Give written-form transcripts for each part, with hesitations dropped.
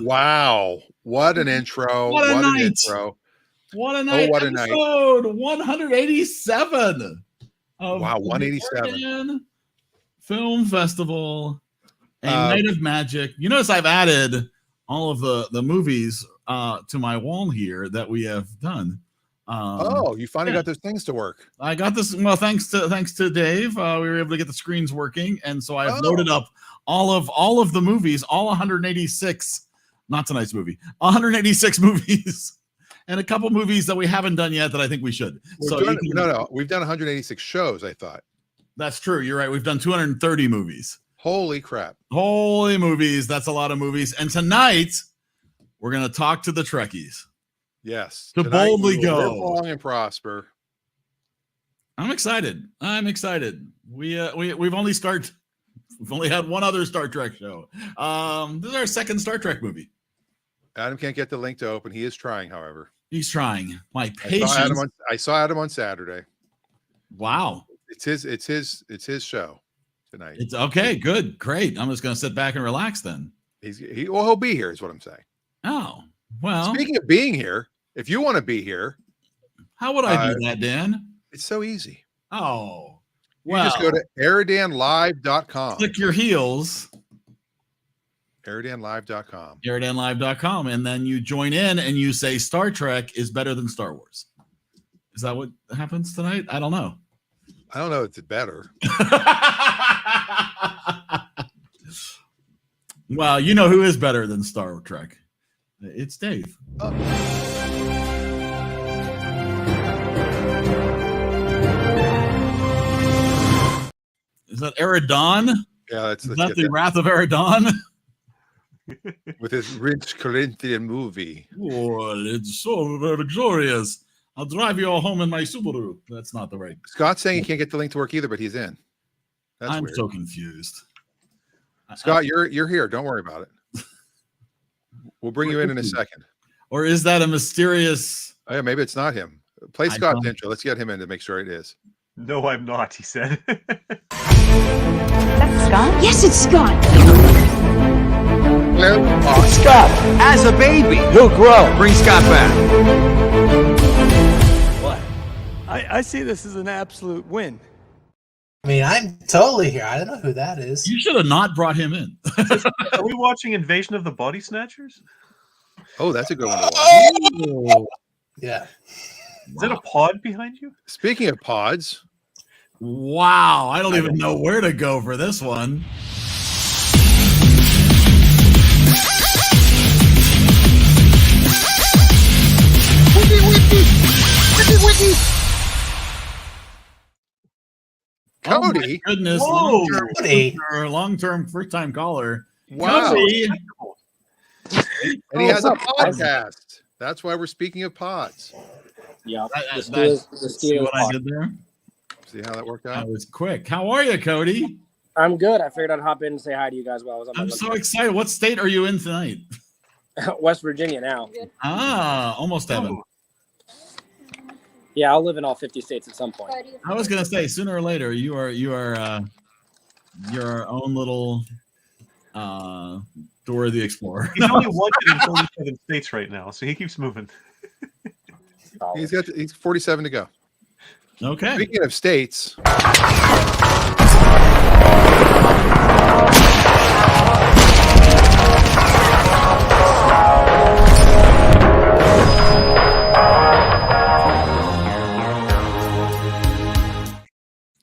Wow. What an intro. What a An night. intro. What a night. What a night. Episode 187 of Wow, the 187. EriDan Film Festival, a night of magic. You notice I've added all of the movies to my wall here that we have done. You finally got those things to work. I got this. Well, thanks to Dave, we were able to get the screens working, and so I've loaded up all of the movies, all 186. Not tonight's movie, 186 movies, and a couple movies that we haven't done yet that I think we should. No, we've done 186 shows. I thought that's true. You're right. We've done 230 movies. Holy crap! Holy movies. That's a lot of movies. And tonight we're gonna talk to the Trekkies. Yes. To boldly go. Live long and prosper. I'm excited. We've only had one other Star Trek show. This is our second Star Trek movie. Adam can't get the link to open. He is trying, however. He's trying. My patience. I saw Adam on Saturday. Wow. It's his show tonight. It's okay. Good. Great. I'm just gonna sit back and relax then. He'll be here, is what I'm saying. Oh. Well, speaking of being here, if you want to be here, how would I do that, Dan? It's so easy. Oh, you just go to EriDanLive.com. Click your heels. EriDanLive.com. EriDanLive.com, and then you join in and you say Star Trek is better than Star Wars. Is that what happens tonight? I don't know. I don't know. It's better. Well, you know who is better than Star Trek? It's Dave. Oh. Is that EriDan? Yeah, is that the Wrath of EriDan? With his rich Corinthian movie. Oh, it's so luxurious. I'll drive you all home in my Subaru. That's not the right. Scott's saying he can't get the link to work either, but he's in. I'm weird. So confused. Scott, you're here. Don't worry about it. We'll bring you in a second. Or is that a mysterious? Oh, yeah, maybe it's not him. Play Scott's intro. Let's get him in to make sure it is. No, I'm not, he said. That's Scott? Yes, it's Scott. Oh, Scott, as a baby, he'll grow. Bring Scott back. What? I see this as an absolute win. I mean, I'm totally here. I don't know who that is. You should have not brought him in. Are we watching Invasion of the Body Snatchers? Oh, that's a good one to watch. Oh! Yeah. Is that a pod behind you? Speaking of pods. Wow. I don't even know where to go for this one. Wiki. Cody. Oh goodness. Long-term first-time caller. Wow. Cody. And he has a podcast. That's why we're speaking of pods. Yeah. See what I did there? See how that worked out? That was quick. How are you, Cody? I'm good. I figured I'd hop in and say hi to you guys while I was on my I'm so excited. What state are you in tonight? West Virginia now. Almost heaven. Yeah, I'll live in all 50 states at some point. I was gonna say sooner or later you are your own little Dora the Explorer. He's only wanted in 47 states right now, so he keeps moving. He's 47 to go. Okay. Speaking of states.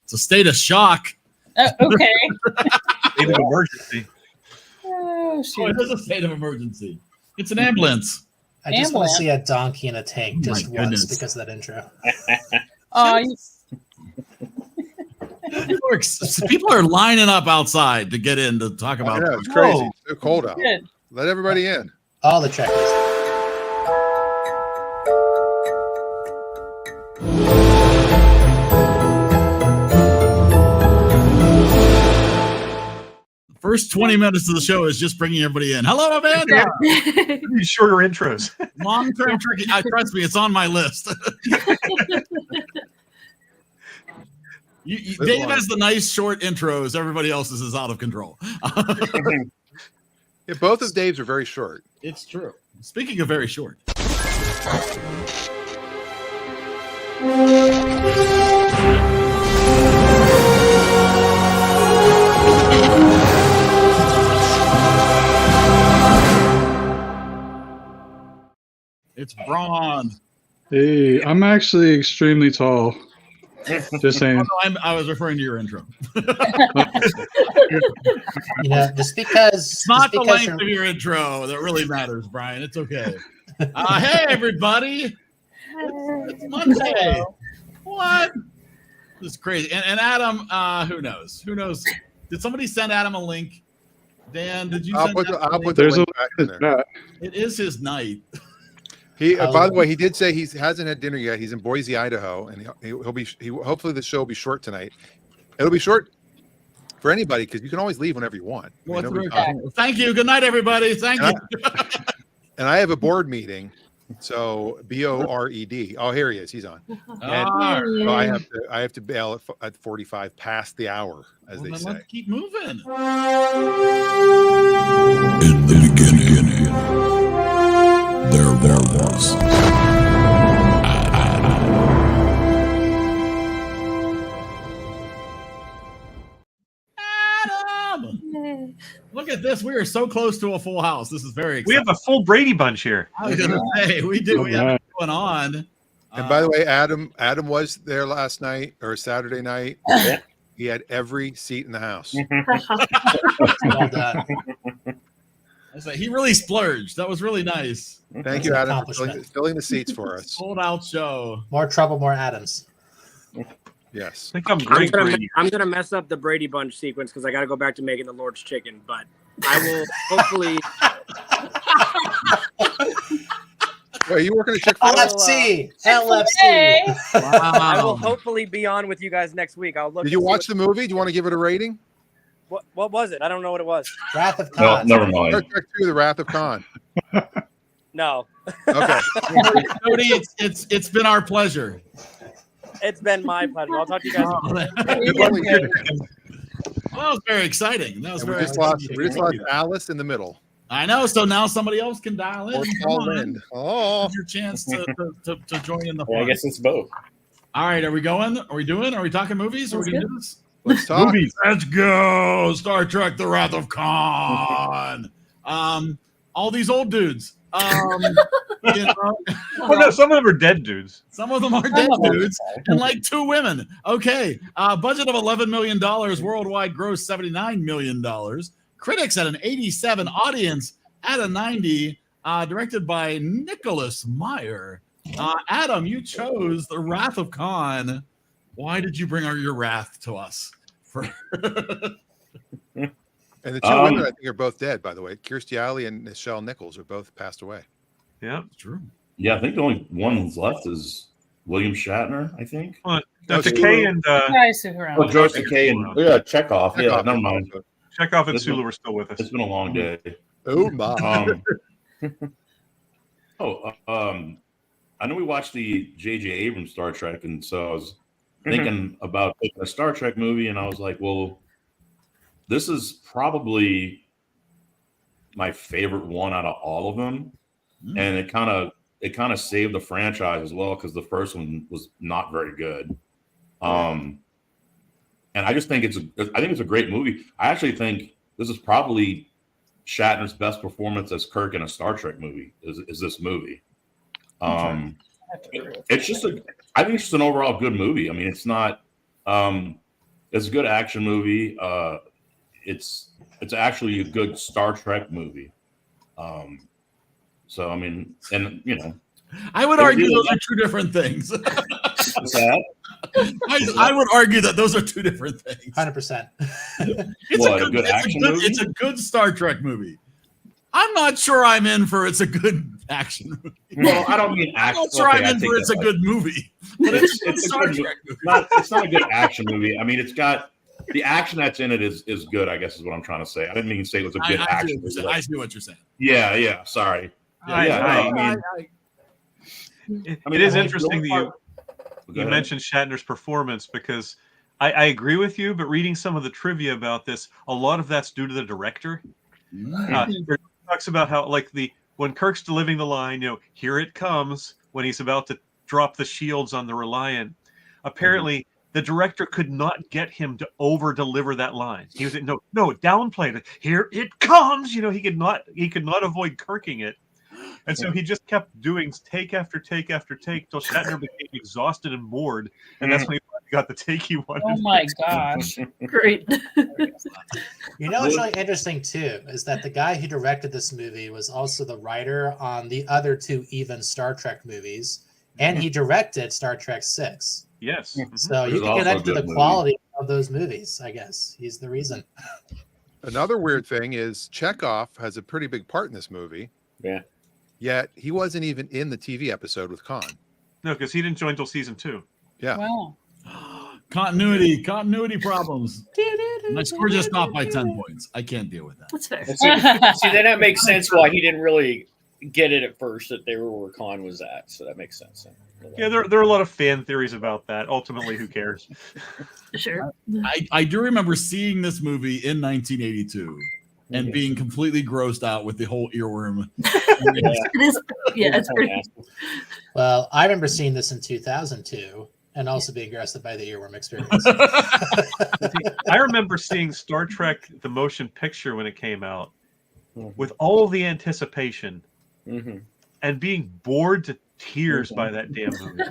It's a state of shock. Okay. State of emergency. Oh, shoot. It is a state of emergency. It's an ambulance. I just want to see a donkey in a tank just once because of that intro. People are lining up outside to get in to talk about. I know, it's crazy. It's so cold out. Good. Let everybody in. All the Trekkies. First 20 minutes of the show is just bringing everybody in. Hello, Amanda. These shorter intros. Long-term tricky. Trust me, it's on my list. Dave has the nice short intros. Everybody else's is out of control. Yeah, both of Dave's are very short. It's true. Speaking of very short. It's Braun. Hey, I'm actually extremely tall. Just saying. I was referring to your intro. Just because It's not the length you're- of your intro that really matters, Brian. It's okay. Hey, everybody. It's Monday. What? This is crazy. And Adam, who knows? Who knows? Did somebody send Adam a link? Dan, did you send Adam a link? There's a link back in there. It is his night. By the way, he did say he hasn't had dinner yet. He's in Boise, Idaho, and he'll be hopefully the show will be short tonight. It'll be short for anybody because you can always leave whenever you want. Thank you. Good night, everybody. Thank you. And I have a board meeting, so BORED. Oh, here he is. He's on. And so I have to bail at 45 past the hour, as they say. Let's keep moving. In the beginning, there was Adam! Look at this. We are so close to a full house. This is very exciting. We have a full Brady bunch here. I was gonna say we do. We have it going on. And by the way, Adam was there last night or Saturday night. Yeah. He had every seat in the house. Well done. I say he really splurged. That was really nice. Thank you, Adam, for filling the seats for us. Sold out show. More trouble, more Adams. Yes. I think I'm great. I'm gonna mess up the Brady Bunch sequence because I got to go back to making the Lord's chicken, but I will hopefully. Wait, are you working at Chick-fil-A? LFC. LFC. I will hopefully be on with you guys next week. I'll look. Did you watch the movie? Do you want to give it a rating? What was it? I don't know what it was. Wrath of Khan. No, never mind. Star Trek 2: The Wrath of Khan. No. Okay. Cody, it's been our pleasure. It's been my pleasure. I'll talk to you guys. Well, that was very exciting. That was And we very just lost exciting. Alice in the middle. I know. So now somebody else can dial in. Or Come Paul on. Lind. Oh. Your chance to join in the Yeah, I fun. guess it's both. All right, are we going? Are we doing? Are we talking movies? Are we gonna do this? Let's talk. Movies. Let's go. Star Trek: The Wrath of Khan. All these old dudes. You know, Well, no, some of them are dead dudes. some of them are dead dudes, and like 2 women. Okay, budget of $11 million, worldwide gross $79 million. Critics at an 87, audience at a 90. Directed by Nicholas Meyer. Adam, you chose The Wrath of Khan. Why did you bring your wrath to us? And the 2 women, I think, are both dead, by the way. Kirstie Alley and Nichelle Nichols are both passed away. Yeah, true. Yeah, I think the only one who's left is William Shatner, I think. Well, Takei and Oh, George Takei and Chekhov. Yeah, never mind. Chekhov and Sulu are still with us. It's been a long day. Oh my. I know we watched the J.J. Abrams Star Trek, and so I was thinking about making a Star Trek movie, and I was like, well, this is probably my favorite one out of all of them, and it kind of saved the franchise as well because the first one was not very good. And I just think it's a great movie. I actually think this is probably Shatner's best performance as Kirk in a Star Trek movie. Is this movie? It's just I think it's just an overall good movie. I mean, it's not. It's a good action movie. It's actually a good Star Trek movie. So I mean, and you know, I would argue those are 2 different things. What's that? I would argue that those are 2 different things. 100%. It's a good Star Trek movie. I'm not sure I'm in for it's a good action movie. Well, I don't mean I'm action. not sure I'm in for it's a good movie. But it's a Star Trek movie. It's not a good action movie. I mean, it's got the action that's in it is good, I guess is what I'm trying to say. I didn't mean to say it was a good action movie. I see what you're saying. Yeah. Sorry. It is interesting that you mentioned Shatner's performance because I agree with you, but reading some of the trivia about this, a lot of that's due to the director. It talks about how like when Kirk's delivering the line, here it comes, when he's about to drop the shields on the Reliant. Apparently, the director could not get him to over deliver that line. He was no, downplay it. Here it comes. He could not avoid Kirking it. And so he just kept doing take after take after take till Shatner became exhausted and bored. And that's when he finally got the take he wanted. Oh my gosh. Great. What's really interesting too is that the guy who directed this movie was also the writer on the other two even Star Trek movies, and he directed Star Trek 6. Yes. So you can connect to the quality of those movies, I guess. He's the reason. Another weird thing is Chekhov has a pretty big part in this movie. Yeah. Yet he wasn't even in the TV episode with Khan. No, because he didn't join until season 2. Yeah. Wow. Continuity problems. My score just off by 10 points. I can't deal with that. That's fair. See, then that makes sense why he didn't really get it at first that they were where Khan was at. So that makes sense. Yeah, there are a lot of fan theories about that. Ultimately, who cares? Sure. I do remember seeing this movie in 1982 and being completely grossed out with the whole earworm. It's pretty. Well, I remember seeing this in 2002 and also being grossed by the earworm experience. I remember seeing Star Trek: The Motion Picture when it came out, with all the anticipation, and being bored to tears by that damn movie.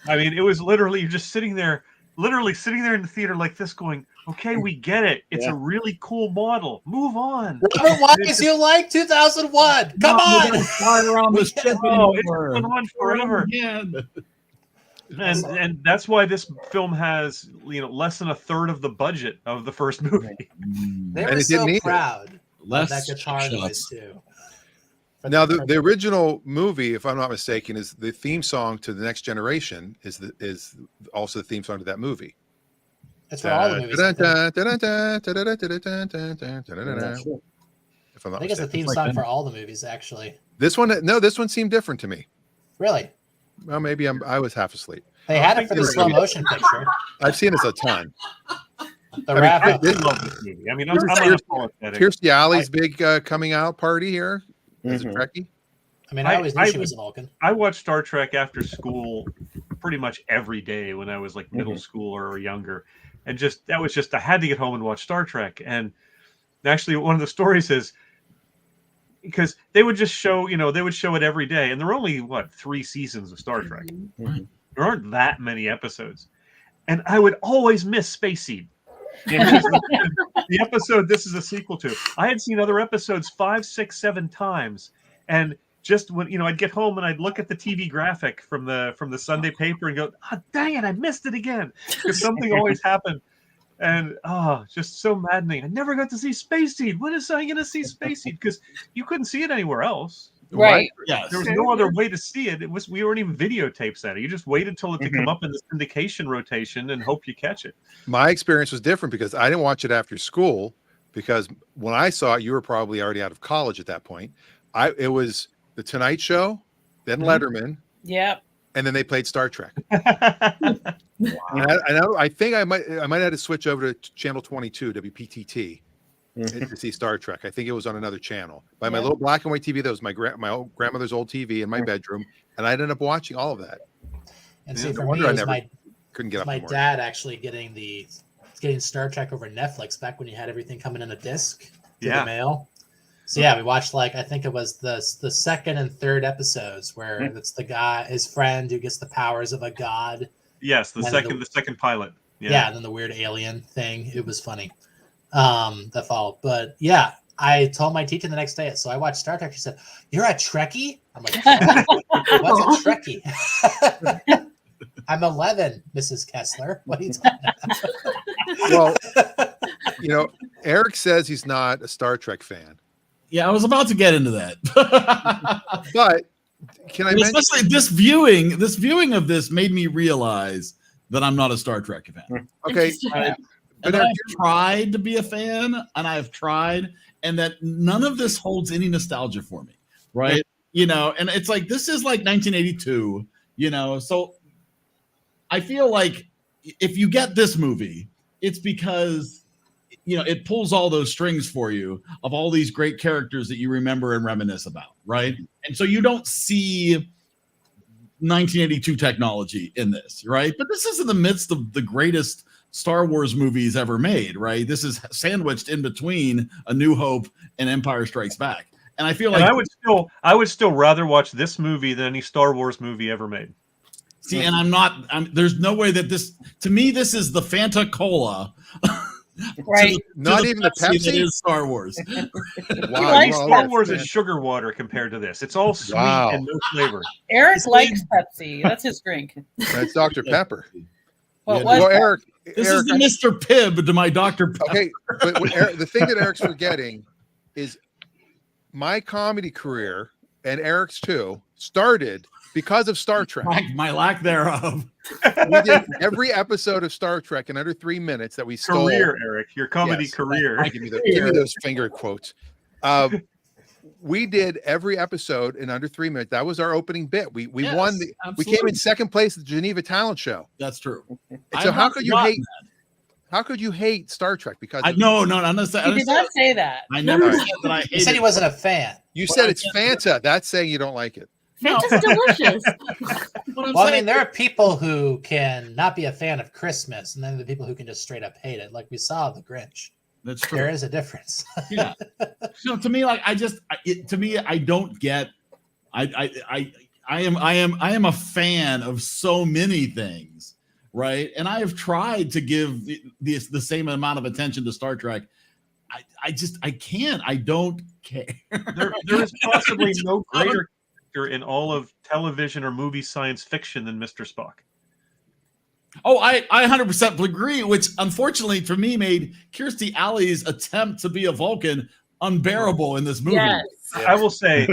I mean, it was literally you're just sitting there in the theater like this, going, "Okay, we get it. It's a really cool model. Move on." Robert Wise, you like 2001? Come on! Fly around this ship It's going on forever. And that's why this film has less than a third of the budget of the first movie. They were so proud of that guitar noise too. Now the original movie, if I'm not mistaken, is the theme song to The Next Generation is also the theme song to that movie. That's for all the movies. If I'm not I think it's the mistaken. theme song for all the movies, actually. This one seemed different to me. Really? Well, maybe I was half asleep. They had it for the slow motion picture. I've seen this a ton. The wrap up. I love this movie. I mean, I'm unapologetic. Kirstie Alley's big coming out party here. Is it Trekkie? I mean, I always knew she was a Vulcan. I watched Star Trek after school pretty much every day when I was like middle school or younger. And I had to get home and watch Star Trek. And actually, one of the stories is because they would just show, they would show it every day. And there are only, 3 seasons of Star Trek. There aren't that many episodes. And I would always miss Space Seed. The episode this is a sequel to. I had seen other episodes 5, 6, 7 times. And just when I'd get home and I'd look at the TV graphic from the Sunday paper and go, dang it, I missed it again. Because something always happened. And just so maddening. I never got to see Space Seed. When is I going to see Space Seed? Because you couldn't see it anywhere else. Right. Yes. There was no other way to see it. We weren't even videotapes at it. You just waited till it to come up in the syndication rotation and hope you catch it. My experience was different because I didn't watch it after school because when I saw it, you were probably already out of college at that point. It was The Tonight Show, then Letterman. Yep. And then they played Star Trek. I think I might have had to switch over to channel 22, WPTT, to see Star Trek. I think it was on another channel. By my little black and white TV, that was my old grandmother's old TV in my bedroom, and I ended up watching all of that. And see, for me, it was couldn't get up. My dad actually getting Star Trek over Netflix back when you had everything coming in a disc through the mail. So we watched I think it was the second and third episodes where it's the guy, his friend who gets the powers of a god. Yes, the second pilot. Yeah, and then the weird alien thing. It was funny. That followed. But I told my teacher the next day, so I watched Star Trek. She said, "You're a Trekkie?" I'm like, "What's a Trekkie?" I'm 11, Mrs. Kessler. What are you talking about? Well, Eric says he's not a Star Trek fan. Yeah, I was about to get into that. But can I mention especially this viewing of this made me realize that I'm not a Star Trek fan. Okay. But I've tried to be a fan, and I've tried, and that none of this holds any nostalgia for me, right? And it's like this is like 1982, so I feel like if you get this movie, it's because it pulls all those strings for you of all these great characters that you remember and reminisce about, right? And so you don't see 1982 technology in this, right? But this is in the midst of the greatest Star Wars movies ever made, right? This is sandwiched in between A New Hope and Empire Strikes Back. And I feel like I would still rather watch this movie than any Star Wars movie ever made. See, and there's no way that this, to me, this is the Fanta Cola. Right. Not even the Pepsi? That is Star Wars. Wow. Star Wars is sugar water compared to this. It's all sweet and no flavor. Eric likes Pepsi. That's his drink. That's Dr. Pepper. Well, Eric. This is the Mr. Pibb to my Dr. Pepper. Okay, but the thing that Eric's forgetting is my comedy career, and Eric's too, started because of Star Trek. My lack thereof. We did every episode of Star Trek in under 3 minutes that we stole. Career, Eric, your comedy career. Give me those finger quotes. We did every episode in under 3 minutes. That was our opening bit. We won. We came in second place at the Geneva Talent Show. That's true. So how could you hate? How could you hate Star Trek? Because no, I'm not saying. He did not say that. I never said that I hated. He said he wasn't a fan. You said it's Fanta. That's saying you don't like it. Fanta's delicious. Well, I mean, there are people who can not be a fan of Christmas, and then the people who can just straight up hate it, like we saw The Grinch. That's true. There is a difference. Yeah. So to me, like I don't get. I am a fan of so many things, right? And I have tried to give the same amount of attention to Star Trek. I can't. I don't care. There is possibly no greater character in all of television or movie science fiction than Mr. Spock. Oh, I 100% agree, which unfortunately for me made Kirstie Alley's attempt to be a Vulcan unbearable in this movie. Yes. I will say,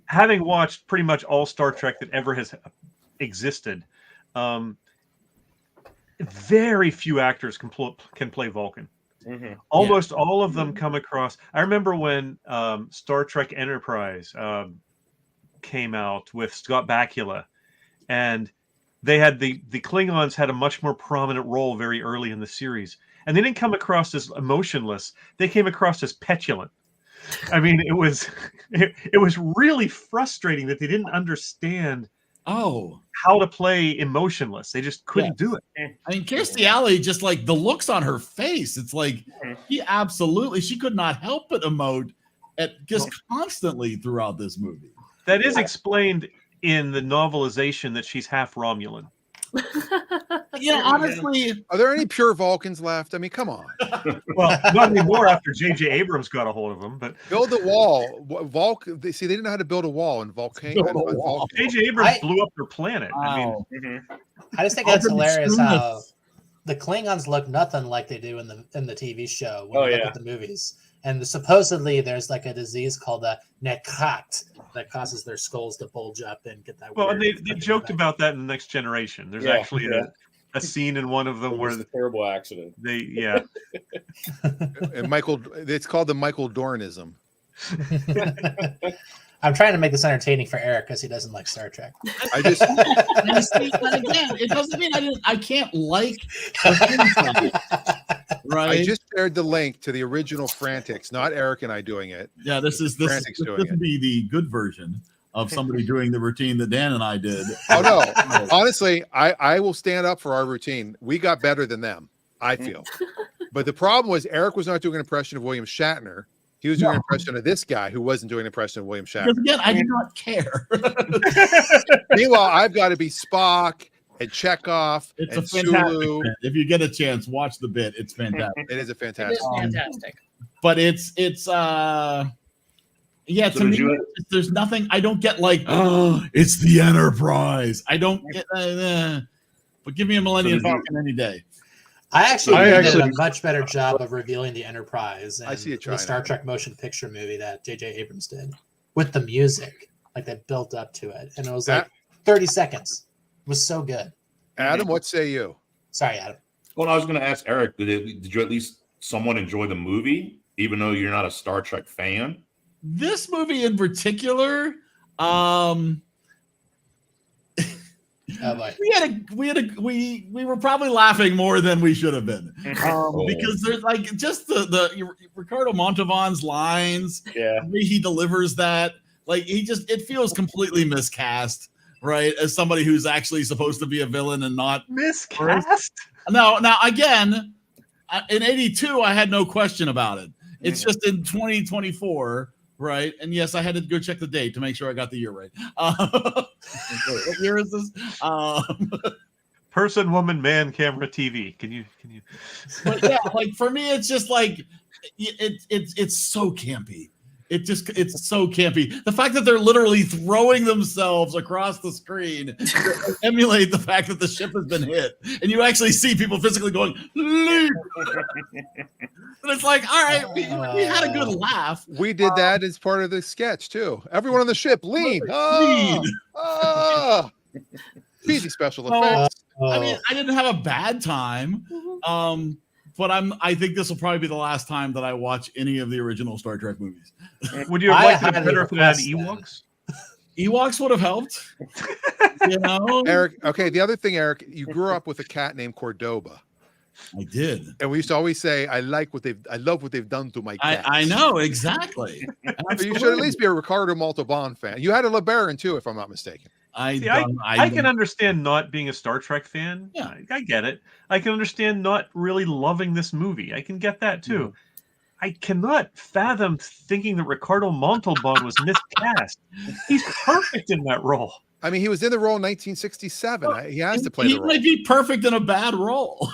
having watched pretty much all Star Trek that ever has existed, very few actors can play Vulcan. Mm-hmm. Almost all of them come across. I remember when Star Trek Enterprise came out with Scott Bakula, and they had the Klingons had a much more prominent role very early in the series, and they didn't come across as emotionless. They came across as petulant. I mean, it was really frustrating that they didn't understand how to play emotionless. They just couldn't do it. I mean, Kirstie Alley, just like the looks on her face, it's like she could not help but emote constantly throughout this movie. That is explained in the novelization that she's half Romulan. Honestly, are there any pure Vulcans left? I mean, come on. Well, not anymore after J.J. Abrams got a hold of them. But build a wall. They didn't know how to build a wall in Volcano. J.J. Abrams blew up their planet. Wow. I just think that's hilarious how the Klingons look nothing like they do in the TV show when you look at the movies. And supposedly there's like a disease called a nekrat that causes their skulls to bulge up and get that. Well, and they joked about that in The Next Generation. There's actually a scene in one of them where a terrible accident. And it's called the Michael Dornism. I'm trying to make this entertaining for Eric because he doesn't like Star Trek. But again, it doesn't mean I can't like right. I just shared the link to the original Frantics, not Eric and I doing it. Yeah, this would be the good version of somebody doing the routine that Dan and I did. Oh no. Honestly, I will stand up for our routine. We got better than them, I feel. But the problem was Eric was not doing an impression of William Shatner. He was doing an impression of this guy who wasn't doing an impression of William Shatner. Because again, I do not care. Meanwhile, I've got to be Spock and Chekhov. It's and a fantastic Sulu. bit. If you get a chance, watch the bit. It's fantastic. It is a fantastic. It is fantastic. But it's to me, there's nothing. I don't get like, it's the Enterprise. I don't get. But give me a Millennium Falcon any day. I actually did a much better job of revealing the Enterprise in the Star Trek motion picture movie that J.J. Abrams did with the music. Like they built up to it. And it was like 30 seconds. It was so good. Adam, what say you? Sorry, Adam. Well, I was going to ask Eric, did you at least somewhat enjoy the movie, even though you're not a Star Trek fan? This movie in particular, Oh boy. we were probably laughing more than we should have been, because there's like just the Ricardo Montalban's lines, Yeah, the way he delivers that, like it feels completely miscast, right? As somebody who's actually supposed to be a villain and not miscast. Now again, in '82, I had no question about it. It's just in 2024. Right, and yes, I had to go check the date to make sure I got the year right. What year is this? Person, woman, man, camera, TV. Can you? But yeah, like for me, it's just like it's so campy. It's so campy. The fact that they're literally throwing themselves across the screen to emulate the fact that the ship has been hit, and you actually see people physically going, leap. And it's like, all right, we had a good laugh. We did that as part of the sketch too. Everyone on the ship, lean. Easy special effects. I mean, I didn't have a bad time. But I think this will probably be the last time that I watch any of the original Star Trek movies. Would you have liked it better if it had Ewoks? Ewoks would have helped. You know, Eric. Okay, the other thing, Eric, you grew up with a cat named Cordoba. I did, and we used to always say, I love what they've done to my cat." I know exactly. You should at least be a Ricardo Montalban fan. You had a LeBaron too, if I'm not mistaken. I can understand not being a Star Trek fan. Yeah, I get it. I can understand not really loving this movie. I can get that too. I cannot fathom thinking that Ricardo Montalban was miscast. He's perfect in that role. I mean, he was in the role in 1967. He has to play the role. He might be perfect in a bad role.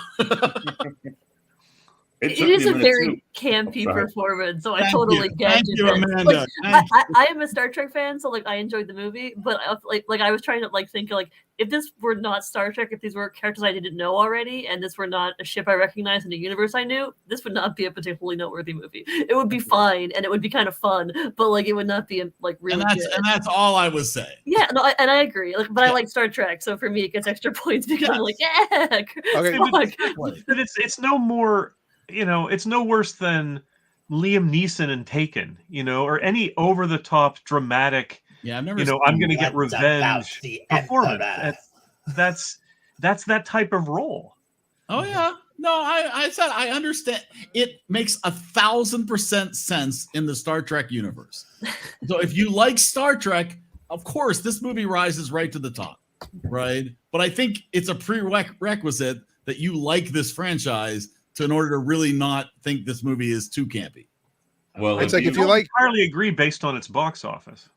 It is a very campy performance, so I totally get it. Amanda. Like, I am a Star Trek fan, so like I enjoyed the movie, but like I was trying to like think like if this were not Star Trek, if these were characters I didn't know already, and this were not a ship I recognized in a universe I knew, this would not be a particularly noteworthy movie. It would be fine and it would be kind of fun, but like it would not be like really. And that's all I was saying. Yeah, no, and I agree. Like, but I like Star Trek, so for me it gets extra points because I'm like, yeah. Okay. But it's no more. You know, it's no worse than Liam Neeson in Taken, you know, or any over-the-top dramatic, I've never I'm going to get revenge performance. That's that type of role. Oh, yeah. No, I said I understand. It makes 1,000% sense in the Star Trek universe. So if you like Star Trek, of course, this movie rises right to the top, right? But I think it's a prerequisite that you like this franchise in order to really not think this movie is too campy. Well, it's like if you like, entirely agree based on its box office.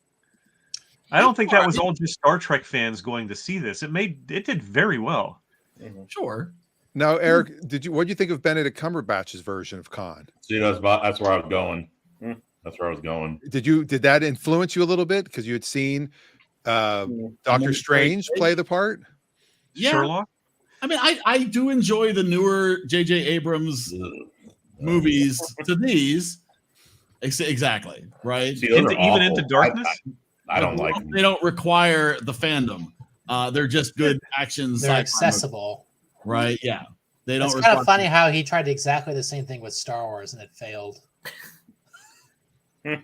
I don't think that was all just Star Trek fans going to see this. It did very well. Sure. Now, Eric, what do you think of Benedict Cumberbatch's version of Khan? See, that's where I was going. That's where I was going. Did that influence you a little bit because you had seen Doctor Strange play the part? Yeah. Sherlock. I mean, I do enjoy the newer J.J. Abrams movies to these. Exactly, right? See, even Into Darkness? I don't like them. They don't require the fandom. They're just good actions. They're accessible. Movies, right? Yeah. They don't. It's kind of funny how he tried exactly the same thing with Star Wars and it failed. I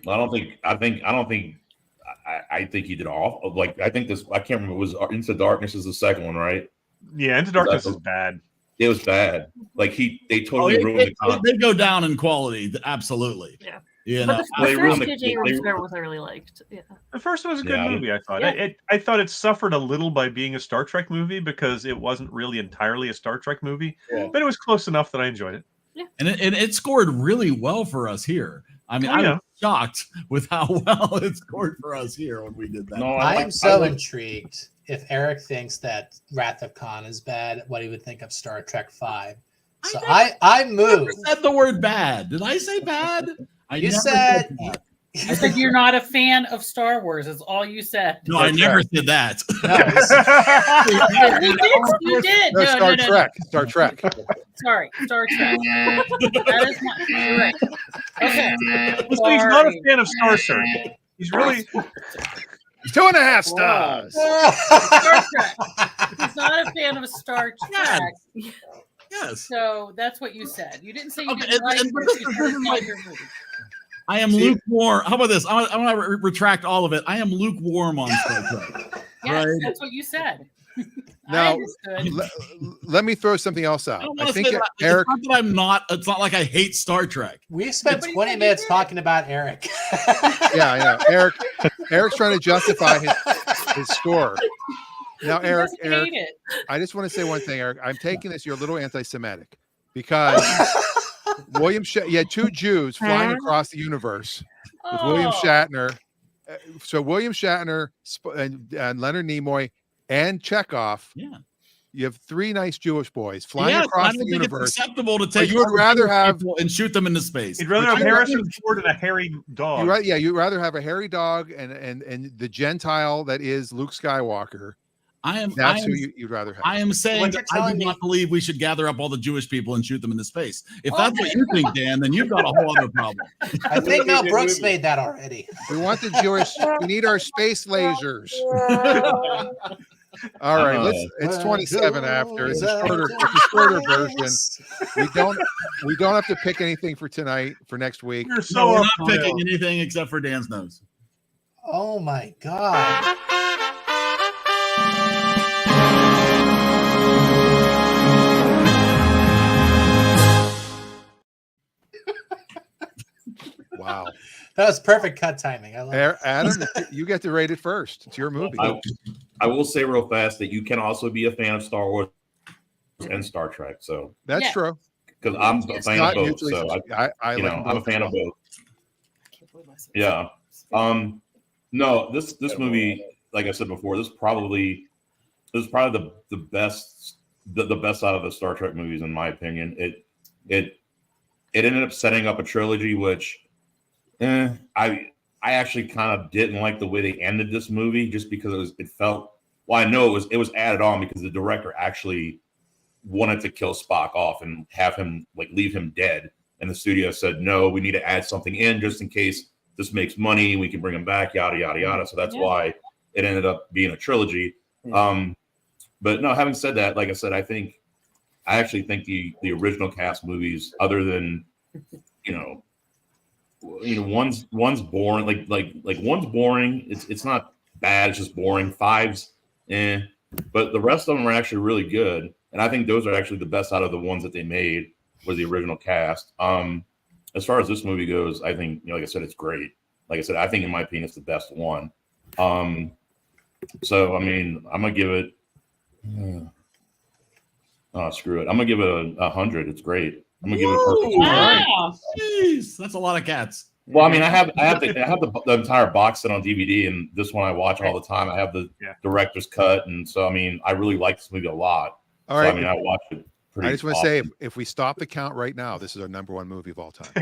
think he did all. Like, I think this, I can't remember, was Into Darkness is the second one, right? Yeah, Into Darkness is bad. It was bad. Like they totally ruined the concept. They go down in quality, absolutely. Yeah. You but know, the first J.J. Abrams was I really liked. Yeah. The first one was a good movie, I thought. Yeah. I thought it suffered a little by being a Star Trek movie because it wasn't really entirely a Star Trek movie, but it was close enough that I enjoyed it. Yeah. And it scored really well for us here. I mean, I was shocked with how well it scored for us here when we did that. No, I am so intrigued. If Eric thinks that Wrath of Khan is bad, what he would think of Star Trek 5. So I moved. I said the word bad. Did I say bad? You said you're not a fan of Star Wars. Is all you said. No, I never said that. You did. No, Star Trek. Star Trek. Sorry, Star Trek. That is not. You're right. Okay. He's not a fan of Star Search. He's really 2.5 stars. Star Trek. He's not a fan of Star Trek. Yes. So that's what you said. You didn't say you Okay, didn't like and your movie. I am lukewarm. How about this? I'm going to retract all of it. I am lukewarm on Star Trek. Yes, right? that's what you said. Now, understood. let me throw something else I out. don't I want to think say that. Eric. It's not that I'm not. It's not like I hate Star Trek. We spent Nobody 20 said you minutes did. talking about Eric. Yeah, I know. Eric's trying to justify his score. Now, He Eric, doesn't hate it. I just want to say one thing, Eric. I'm taking this. You're a little anti-Semitic because you had two Jews flying across the universe with William Oh. Shatner. So William Shatner and Leonard Nimoy and Chekhov. Yeah. You have three nice Jewish boys flying Yes, across I the don't think universe. it's acceptable to But take. you would rather have people and shoot them into space. You'd rather have Harrison Ford and a hairy dog. you'd rather have a hairy dog and the Gentile that is Luke Skywalker. That's who you'd rather have. I am saying What that you're I do telling not believe we should gather up all the Jewish people and shoot them into space. If that's what you think, Dan, then you've got a whole other problem. I think Mel Brooks made that already. We want the Jewish. We need our space lasers. All right, it's 27 after. It's a shorter version. We don't have to pick anything for tonight for next week. You're So we're so not picking anything except for Dan's nose. Oh my God. Wow. That was perfect cut timing. I love it. Adam, you get to rate it first. It's your movie. I will say real fast that you can also be a fan of Star Wars and Star Trek. So That's true. Because I'm a fan of both. So I'm a fan of both. Yeah. No, this movie, like I said before, this is probably the best out of the Star Trek movies, in my opinion. It ended up setting up a trilogy, which I actually kind of didn't like the way they ended this movie, just because it felt. Well, I know it was added on because the director actually wanted to kill Spock off and have him leave him dead, and the studio said no, we need to add something in just in case this makes money, we can bring him back, yada yada yada. So that's why it ended up being a trilogy. But no, having said that, like I said, I actually think the original cast movies, other than one's boring, like one's boring. It's not bad, it's just boring. Five's but the rest of them are actually really good, and I think those are actually the best out of the ones that they made was the original cast. As far as this movie goes, I think like I said, it's great. Like I said, I think in my opinion, it's the best one. So I mean, I'm gonna give it. Oh, screw it! I'm gonna give it 100. It's great. I'm gonna give it a perfect. Wow. Jeez, that's a lot of cats. Well, I mean, I have the entire box set on DVD, and this one I watch all the time. I have the director's cut, and so I mean, I really like this movie a lot. All right. So, I mean, I watch it. I just want to say, if we stop the count right now, this is our #1 movie of all time.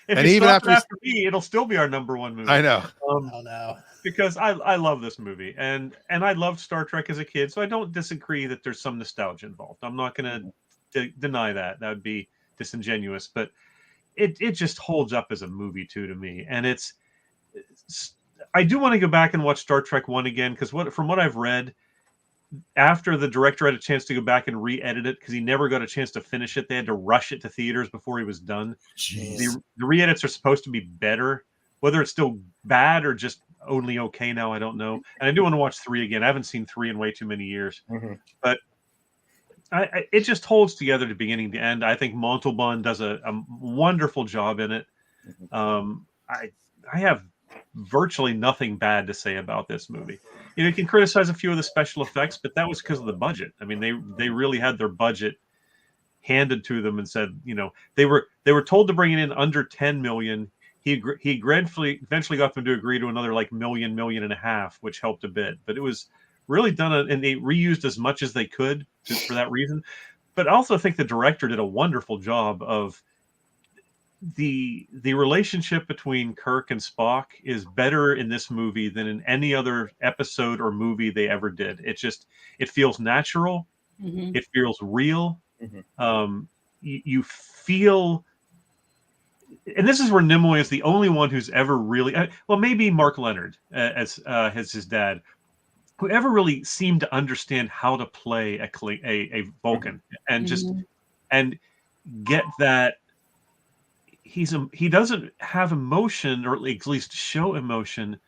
And even after me, it'll still be our #1 movie. I know. Oh no. Because I love this movie, and I loved Star Trek as a kid, so I don't disagree that there's some nostalgia involved. I'm not going to deny that. That would be disingenuous, but it just holds up as a movie too to me. And I do want to go back and watch Star Trek 1 again, because from what I've read, after the director had a chance to go back and re-edit it, because he never got a chance to finish it, they had to rush it to theaters before he was done. The re-edits are supposed to be better. Whether it's still bad or just only okay now, I don't know. And I do want to watch 3 again. I haven't seen 3 in way too many years. But it just holds together to beginning to end. I think Montalban does a wonderful job in it. I have virtually nothing bad to say about this movie. You can criticize a few of the special effects, but that was because of the budget. I mean, they really had their budget handed to them and said, they were told to bring it in under 10 million. He eventually got them to agree to another million and a half, which helped a bit. But it was really done, and they reused as much as they could just for that reason. But I also think the director did a wonderful job of the relationship between Kirk and Spock is better in this movie than in any other episode or movie they ever did. It feels natural. It feels real. You feel. And this is where Nimoy is the only one who's ever really, well, maybe Mark Leonard as his dad, who ever really seemed to understand how to play a Vulcan and just and get that he doesn't have emotion, or at least show emotion,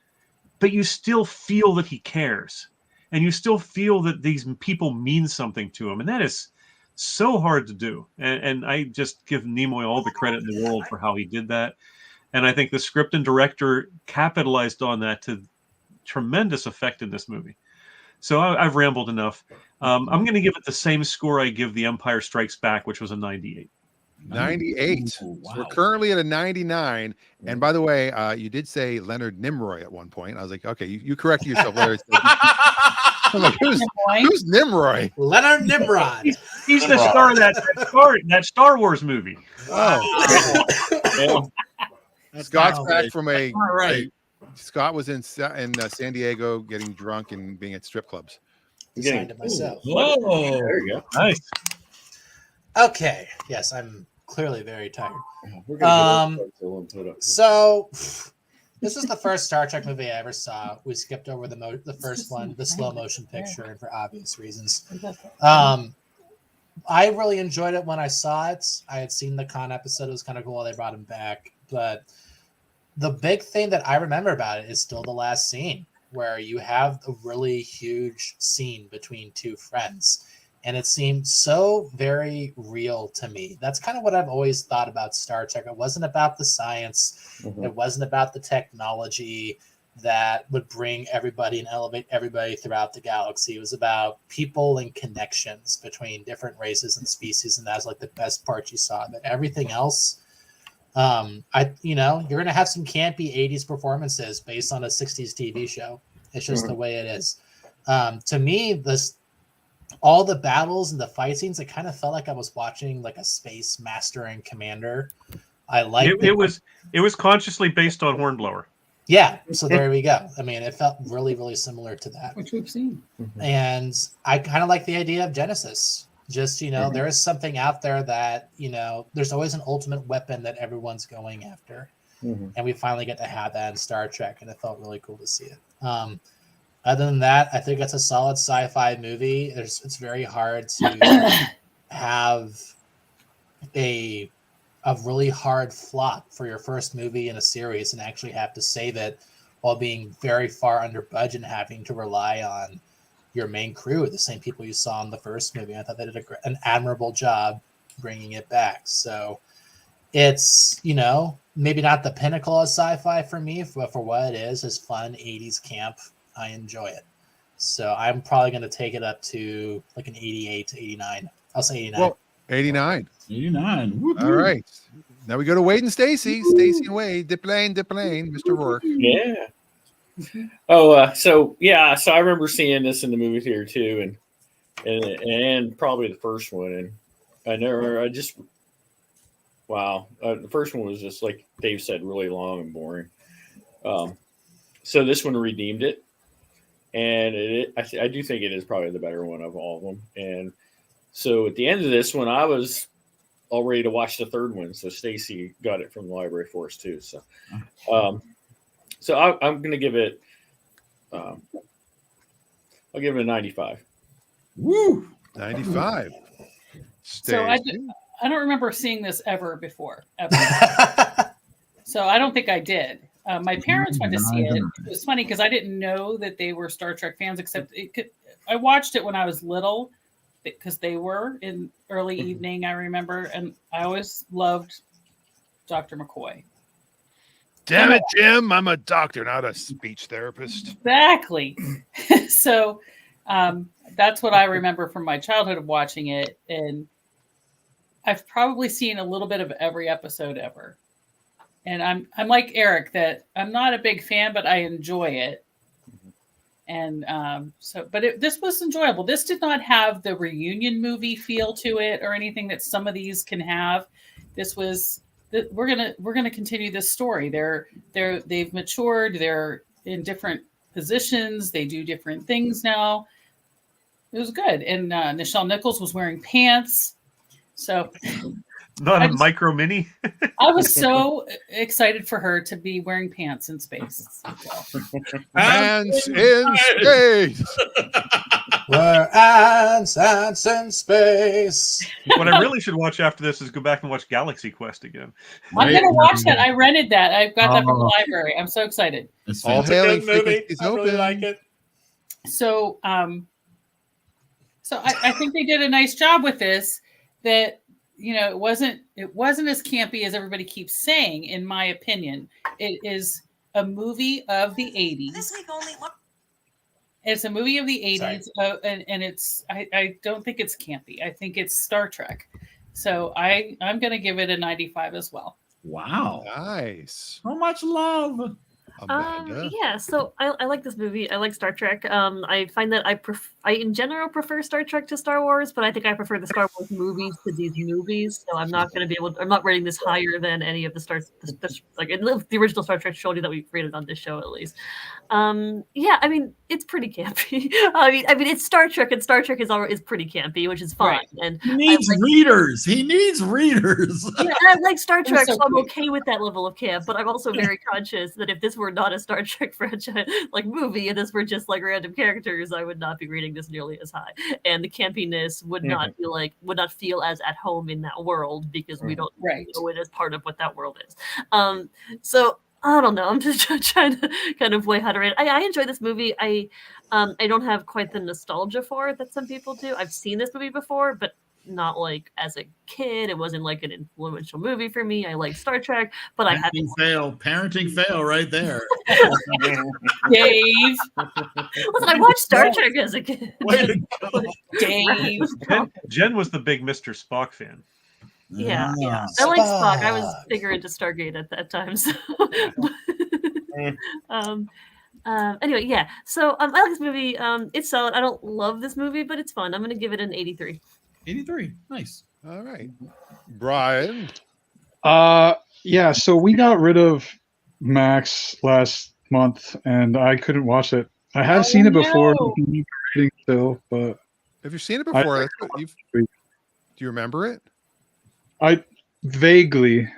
but you still feel that he cares, and you still feel that these people mean something to him, and that is so hard to do. And I just give Nimoy all the credit in the world for how he did that. And I think the script and director capitalized on that to tremendous effect in this movie. So I've rambled enough. I'm going to give it the same score I give The Empire Strikes Back, which was a 98. 98. Ooh, wow. So we're currently at a 99. And by the way, you did say Leonard Nimoy at one point. I was like, okay, you corrected yourself, Larry. I'm like, who's Nimoy? Leonard Nimrod. He's the star of that Star Wars movie. Oh. Scott's back from Scott was in San Diego getting drunk and being at strip clubs. Designed it myself. Whoa. There you go. Nice. Okay. Yes, I'm clearly very tired. We're gonna So this is the first Star Trek movie I ever saw. We skipped over the first one, the slow motion picture, and for obvious reasons. I really enjoyed it when I saw it. I had seen the Khan episode. It was kind of cool. They brought him back. But the big thing that I remember about it is still the last scene, where you have a really huge scene between two friends. And it seemed so very real to me. That's kind of what I've always thought about Star Trek. It wasn't about the science. It wasn't about the technology that would bring everybody and elevate everybody throughout the galaxy. It was about people and connections between different races and species. And that's like the best part you saw. But everything else, you're going to have some campy 80s performances based on a 60s TV show. It's just the way it is. To me, all the battles and the fight scenes, it kind of felt like I was watching like a space master and commander. I like it was consciously based on Hornblower. Yeah, so there we go. I mean, it felt really, really similar to that, which we've seen. And I kind of like the idea of Genesis. Just, there is something out there that, there's always an ultimate weapon that everyone's going after. And we finally get to have that in Star Trek, and it felt really cool to see it. Other than that, I think it's a solid sci-fi movie. It's very hard to have a really hard flop for your first movie in a series and actually have to save it while being very far under budget and having to rely on your main crew, the same people you saw in the first movie. I thought they did an admirable job bringing it back. So it's, maybe not the pinnacle of sci-fi for me, but for what it is fun 80s camp. I enjoy it. So I'm probably going to take it up to like an 88 to 89. I'll say 89. Well, 89. 89. Woo-hoo. All right. Now we go to Wade and Stacy. Stacy and Wade. Dip lane, Mr. Rourke. Yeah. So I remember seeing this in the movie theater too, and probably the first one. And the first one was just like Dave said, really long and boring. So this one redeemed it. And I do think it is probably the better one of all of them. And so at the end of this one, I was all ready to watch the third one. So Stacy got it from the library for us too. So, I'm going to give it. I'll give it a 95. Woo! 95. So I don't remember seeing this ever before. Ever. So I don't think I did. My parents went to see it. It was funny because I didn't know that they were Star Trek fans, except I watched it when I was little because they were in early evening, I remember. And I always loved Dr. McCoy. Damn it, Jim. I'm a doctor, not a speech therapist. Exactly. So that's what I remember from my childhood of watching it. And I've probably seen a little bit of every episode ever. And I'm like Eric, that I'm not a big fan, but I enjoy it. And this was enjoyable. This did not have the reunion movie feel to it or anything that some of these can have. This was we're gonna continue this story. They've matured. They're in different positions. They do different things now. It was good. And Nichelle Nichols was wearing pants. So Not a micro mini. I was so excited for her to be wearing pants in space. Pants in space. We're ants in space. What I really should watch after this is go back and watch Galaxy Quest again. I'm gonna watch that. I rented that. I've got that from the library. I'm so excited. All It's a hailing good movie. frequencies I really open. like it. So, so I think they did a nice job with this. That it wasn't as campy as everybody keeps saying. In my opinion, it is a movie of the '80s. It's a movie of the '80s, and it's. I don't think it's campy. I think it's Star Trek. So I'm going to give it a 95 as well. Wow. Nice. So much love. Yeah, so I like this movie. I like Star Trek. I find that I in general prefer Star Trek to Star Wars, but I think I prefer the Star Wars movies to these movies. So I'm not going to be able to, I'm not rating this higher than any of the like the original Star Trek trilogy that we've rated on this show at least. Yeah, I mean it's pretty campy. I mean it's Star Trek, and Star Trek is pretty campy, which is fine. Right. And he needs readers. He needs readers. Yeah, I like Star Trek, so I'm okay with that level of camp. But I'm also very conscious that if this were not a Star Trek franchise like movie, and this were just like random characters, I would not be rating this nearly as high. And the campiness would not feel as at home in that world because we don't know it as part of what that world is. So I don't know. I'm just trying to kind of weigh how to rate it. I enjoy this movie. I don't have quite the nostalgia for it that some people do. I've seen this movie before, but not like as a kid. It wasn't like an influential movie for me. I like Star Trek, but parenting fail right there. Dave. Listen, I watched Star Trek as a kid. Way to go. Dave. Jen was the big Mr. Spock fan. Yeah. I like Spock. I was bigger into Stargate at that time. So. Anyway, yeah. So I like this movie. It's solid. I don't love this movie, but it's fun. I'm going to give it an 83. 83. Nice. All right. Brian. Yeah, so we got rid of Max last month and I couldn't watch it. I have seen it before still, but have you seen it before? That's what do you remember it? I vaguely.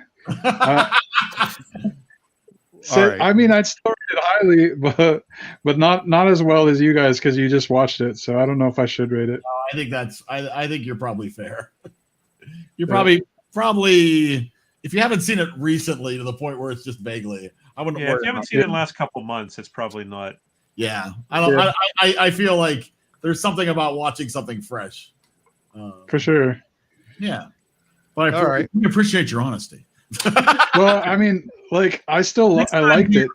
So, right. I mean, I'd still rate it highly, but not as well as you guys because you just watched it. So I don't know if I should rate it. I think I think you're probably fair. You're probably if you haven't seen it recently to the point where it's just vaguely. I wouldn't. Yeah, if you haven't seen it in the last couple months, it's probably not. Yeah, I don't. Yeah. I feel like there's something about watching something fresh. For sure. Yeah, but I appreciate your honesty. Well, I mean, like I liked it.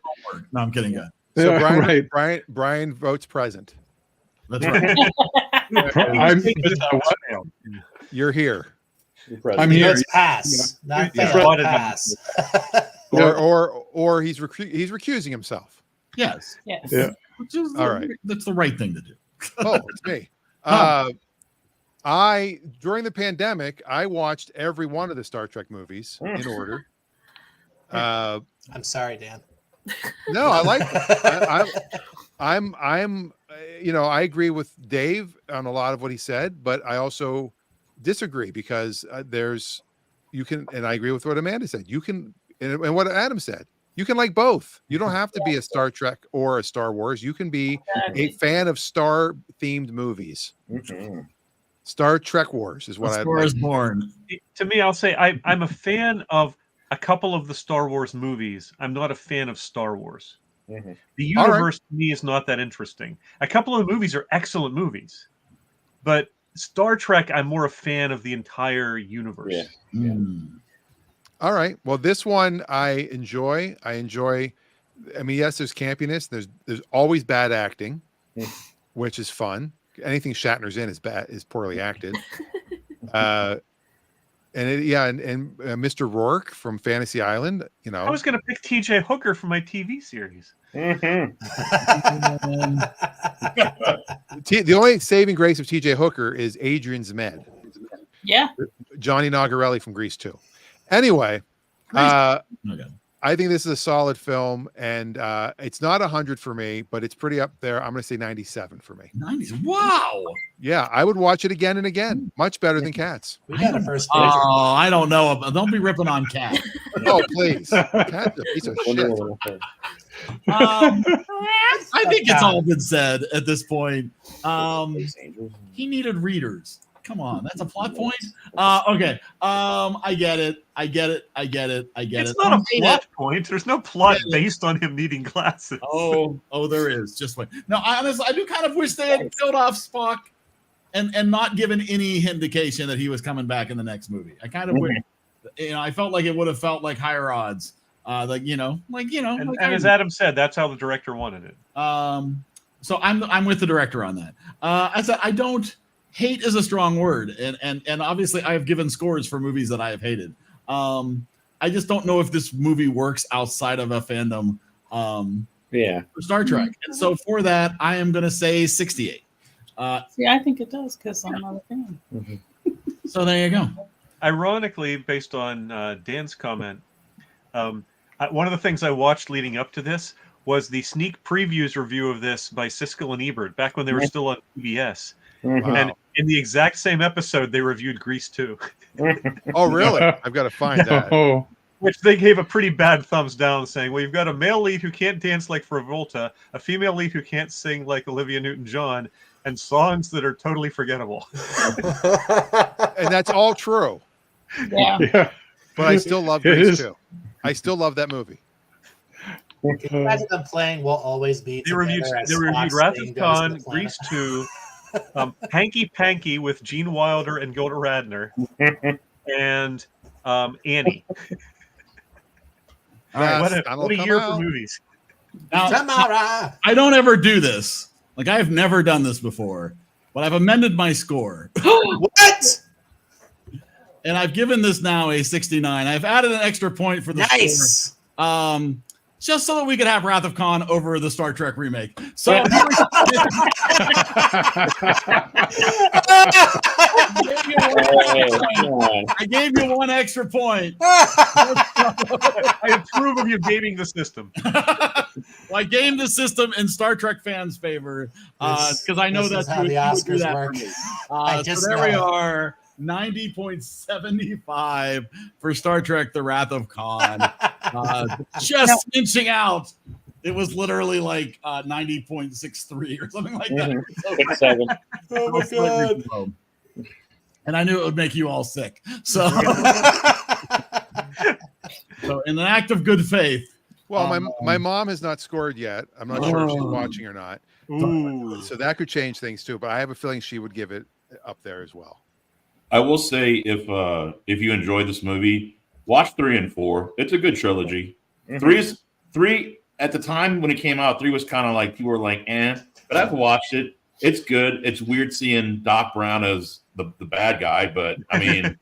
No, I'm kidding. So yeah, Brian votes present. That's right. You're here. I'm here. Let's pass. Yeah. Not fail, pass. or he's recusing himself. Yes. Yes. Yeah. Which is all right. That's the right thing to do. Oh, it's me. During the pandemic, I watched every one of the Star Trek movies in order. I'm sorry, Dan. No, I like it. I'm I agree with Dave on a lot of what he said, but I also disagree because and I agree with what Amanda said. You can, and what Adam said. You can like both. You don't have to be a Star Trek or a Star Wars. You can be a fan of star-themed movies. Mm-hmm. Star Trek Wars is what I Star is born. To me, I'll say I'm a fan of a couple of the Star Wars movies. I'm not a fan of Star Wars. Mm-hmm. The universe to me is not that interesting. A couple of the movies are excellent movies, but Star Trek, I'm more a fan of the entire universe. Yeah. Mm. All right. Well, this one I enjoy. I mean, yes, there's campiness. There's always bad acting, which is fun. Anything Shatner's in is poorly acted. And Mr. Rourke from Fantasy Island. I was going to pick T.J. Hooker for my TV series. Mm-hmm. The only saving grace of T.J. Hooker is Adrian Zmed. Yeah. Johnny Nagarelli from Grease 2. Anyway, I I think this is a solid film, and it's not 100 for me, but it's pretty up there. I'm going to say 97 for me. 90s. Wow. Yeah, I would watch it again and again. Much better than Cats. We got a first. Oh, I don't know. Don't be ripping on Cat. Oh, please. Cat's a piece of shit. I think it's all been said at this point. He needed readers. Come on, that's a plot point. Okay. I get it. It's not a plot point. There's no plot based on him needing glasses. Oh, there is. Just wait. No, I do kind of wish they had killed off Spock and not given any indication that he was coming back in the next movie. I kind of wish, I felt like it would have felt like Higher Odds. And as Adam said, that's how the director wanted it. So I'm with the director on that. I said I don't. Hate is a strong word, and obviously I have given scores for movies that I have hated. I just don't know if this movie works outside of a fandom. For Star Trek, and so for that I am going to say 68. See, I think it does because I'm not a fan. So there you go. Ironically, based on Dan's comment, one of the things I watched leading up to this was the sneak previews review of this by Siskel and Ebert back when they were still on PBS. Wow. And in the exact same episode, they reviewed Grease 2. Oh, really? I've got to find that. Which they gave a pretty bad thumbs down, saying, well, you've got a male lead who can't dance like Travolta, a female lead who can't sing like Olivia Newton-John, and songs that are totally forgettable. And that's all true. Yeah. But I still love Grease 2. I still love that movie. Can you imagine them playing "We'll Always Be They reviewed Wrath of Khan, Grease 2, Hanky Panky with Gene Wilder and Gilda Radner, and Annie. What a year for movies. Now, I don't ever do this. Like, I have never done this before, but I've amended my score. What? And I've given this now a 69. I've added an extra point for the score. Just so that we could have Wrath of Khan over the Star Trek remake. So I gave you one extra point. I approve of you gaming the system. Well, I gamed the system in Star Trek fans' favor because I know that's how the Oscars work. So there we are. 90.75 for Star Trek The Wrath of Khan. Just inching out. It was literally like 90.63 or something like that. 67. Oh my God. And I knew it would make you all sick. So, so in an act of good faith. Well, my mom has not scored yet. I'm not sure if she's watching or not. So that could change things too. But I have a feeling she would give it up there as well. I will say if you enjoyed this movie, watch 3 and 4. It's a good trilogy. 3 at the time when it came out, 3 was kind of like people were like, but I've watched it. It's good. It's weird seeing Doc Brown as the bad guy, but I mean,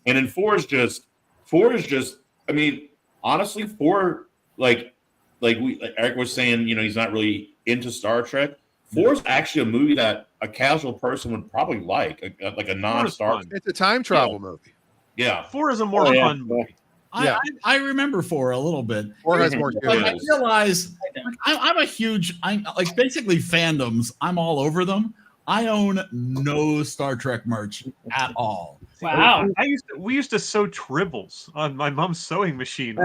and then 4 is just. I mean, honestly, 4 like Eric was saying, he's not really into Star Trek. 4 is actually a movie that a casual person would probably like a non-Star. It's a time travel movie. Yeah, 4 is a more fun movie. I remember 4 a little bit. 4 has more. I realize I'm a huge. I'm like basically fandoms. I'm all over them. I own no Star Trek merch at all. Wow. We used to sew tribbles on my mom's sewing machine.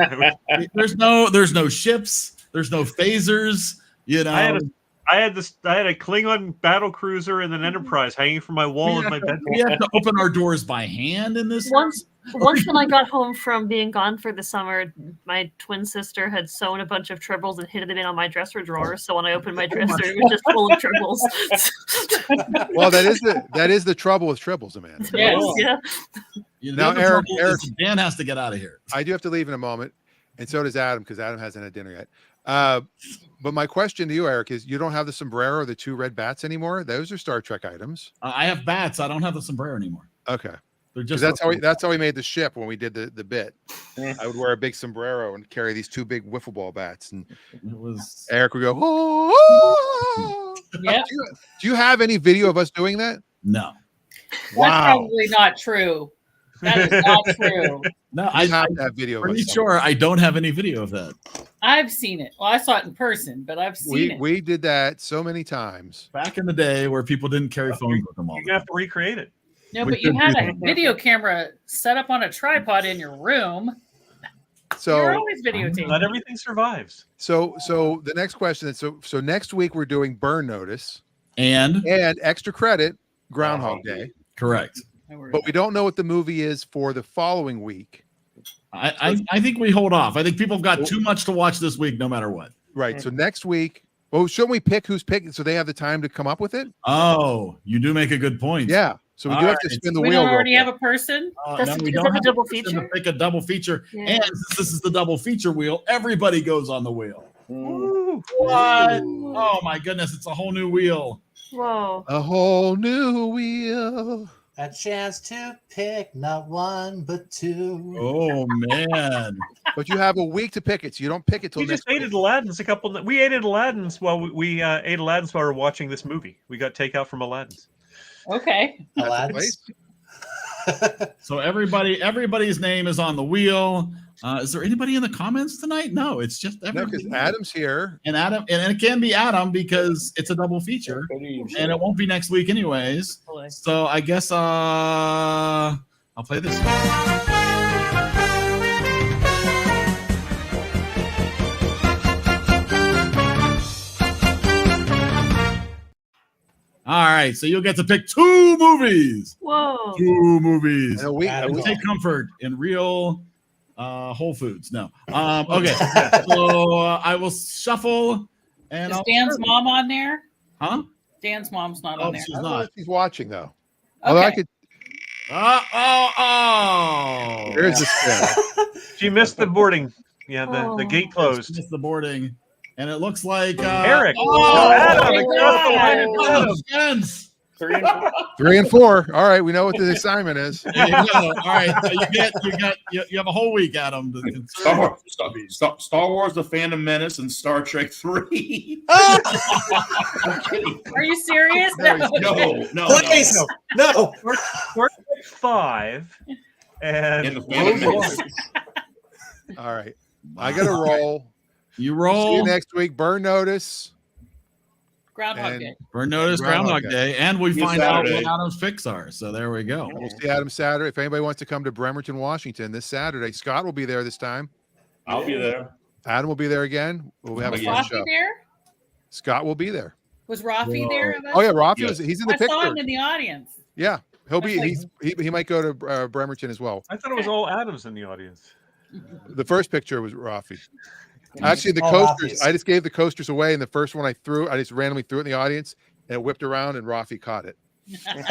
There's no ships. There's no phasers. I had a Klingon battle cruiser and an Enterprise hanging from my wall in my bedroom. We have to open our doors by hand in this. Once when I got home from being gone for the summer, my twin sister had sewn a bunch of tribbles and hid them in on my dresser drawer. So when I opened my dresser, it was just full of tribbles. Well, that is the trouble with tribbles, Amanda. Yes, yeah. Now, Eric, Dan has to get out of here. I do have to leave in a moment, and so does Adam because Adam hasn't had dinner yet. But my question to you, Eric, is you don't have the sombrero or the 2 red bats anymore? Those are Star Trek items. I have bats. I don't have the sombrero anymore. Okay. They're just that's how we made the ship when we did the bit. I would wear a big sombrero and carry these 2 big wiffle ball bats, and it was Eric would go, oh. Yeah. Do you have any video of us doing that? No. That's probably not true. That is not true. No, I have that video. Pretty sure I don't have any video of that. I've seen it. Well, I saw it in person, but I've seen it. We did that so many times back in the day where people didn't carry phones with them all. You have to recreate it. No, but you had a video camera set up on a tripod in your room. So you're always videotaping. Not everything survives. So the next question is so next week we're doing Burn Notice and extra credit Groundhog Day. Correct. But we don't know what the movie is for the following week. I think we hold off. I think people have got too much to watch this week, no matter what. Right. So next week, well, shouldn't we pick who's picking so they have the time to come up with it? Oh, you do make a good point. Yeah. So we do have to spin the wheel. We don't already have a person. No, we don't have a double feature. To pick a double feature, and since this is the double feature wheel, everybody goes on the wheel. What? Oh my goodness! It's a whole new wheel. Whoa! A whole new wheel. A chance to pick not one but two. Oh man! But you have a week to pick it, so you don't pick it till we just ate at Aladdin's a couple. We ate at Aladdin's while we ate Aladdin's while we were watching this movie. We got takeout from Aladdin's. Okay. Aladdin's. So everybody's name is on the wheel. Is there anybody in the comments tonight? No, it's just everybody. No, because Adam's here, and it can be Adam because it's a double feature, and it won't be next week anyways. So I guess I'll play this. All right, so you'll get to pick 2 movies. Whoa! 2 movies. And a week. Take comfort in real Whole Foods. No. Okay. So I will shuffle. And is Dan's mom on there? Huh? Dan's mom's not on there. She's not. She's watching though. Okay. Although I could. There's the spin. She missed the boarding. Yeah, the gate closed. She missed the boarding. And it looks like Eric. Adam. Adam. 3 and 4. All right, we know what the assignment is. There you go. All right, you have a whole week, Adam. Star Wars: The Phantom Menace and Star Trek 3. Are you serious? No. Please, no. Star Trek 5 and the Phantom Menace. All right, I got to roll. You roll. See you next week. Burn Notice. Groundhog Day. Burn Notice, Groundhog Day. And we find Saturday. out what Adam's picks are. So there we go. We'll see Adam Saturday. If anybody wants to come to Bremerton, Washington this Saturday, Scott will be there this time. I'll be there. Adam will be there again. We'll have a fun Rafi show. there? Scott will be there. Was Rafi there? Oh yeah, Rafi was. He's in the I picture. saw him in the audience. Yeah, he'll be. He might go to Bremerton as well. I thought it was all Adams in the audience. The first picture was Rafi. Actually, the coasters. I just gave the coasters away, and the first one I just randomly threw it in the audience, and it whipped around, and Rafi caught it. And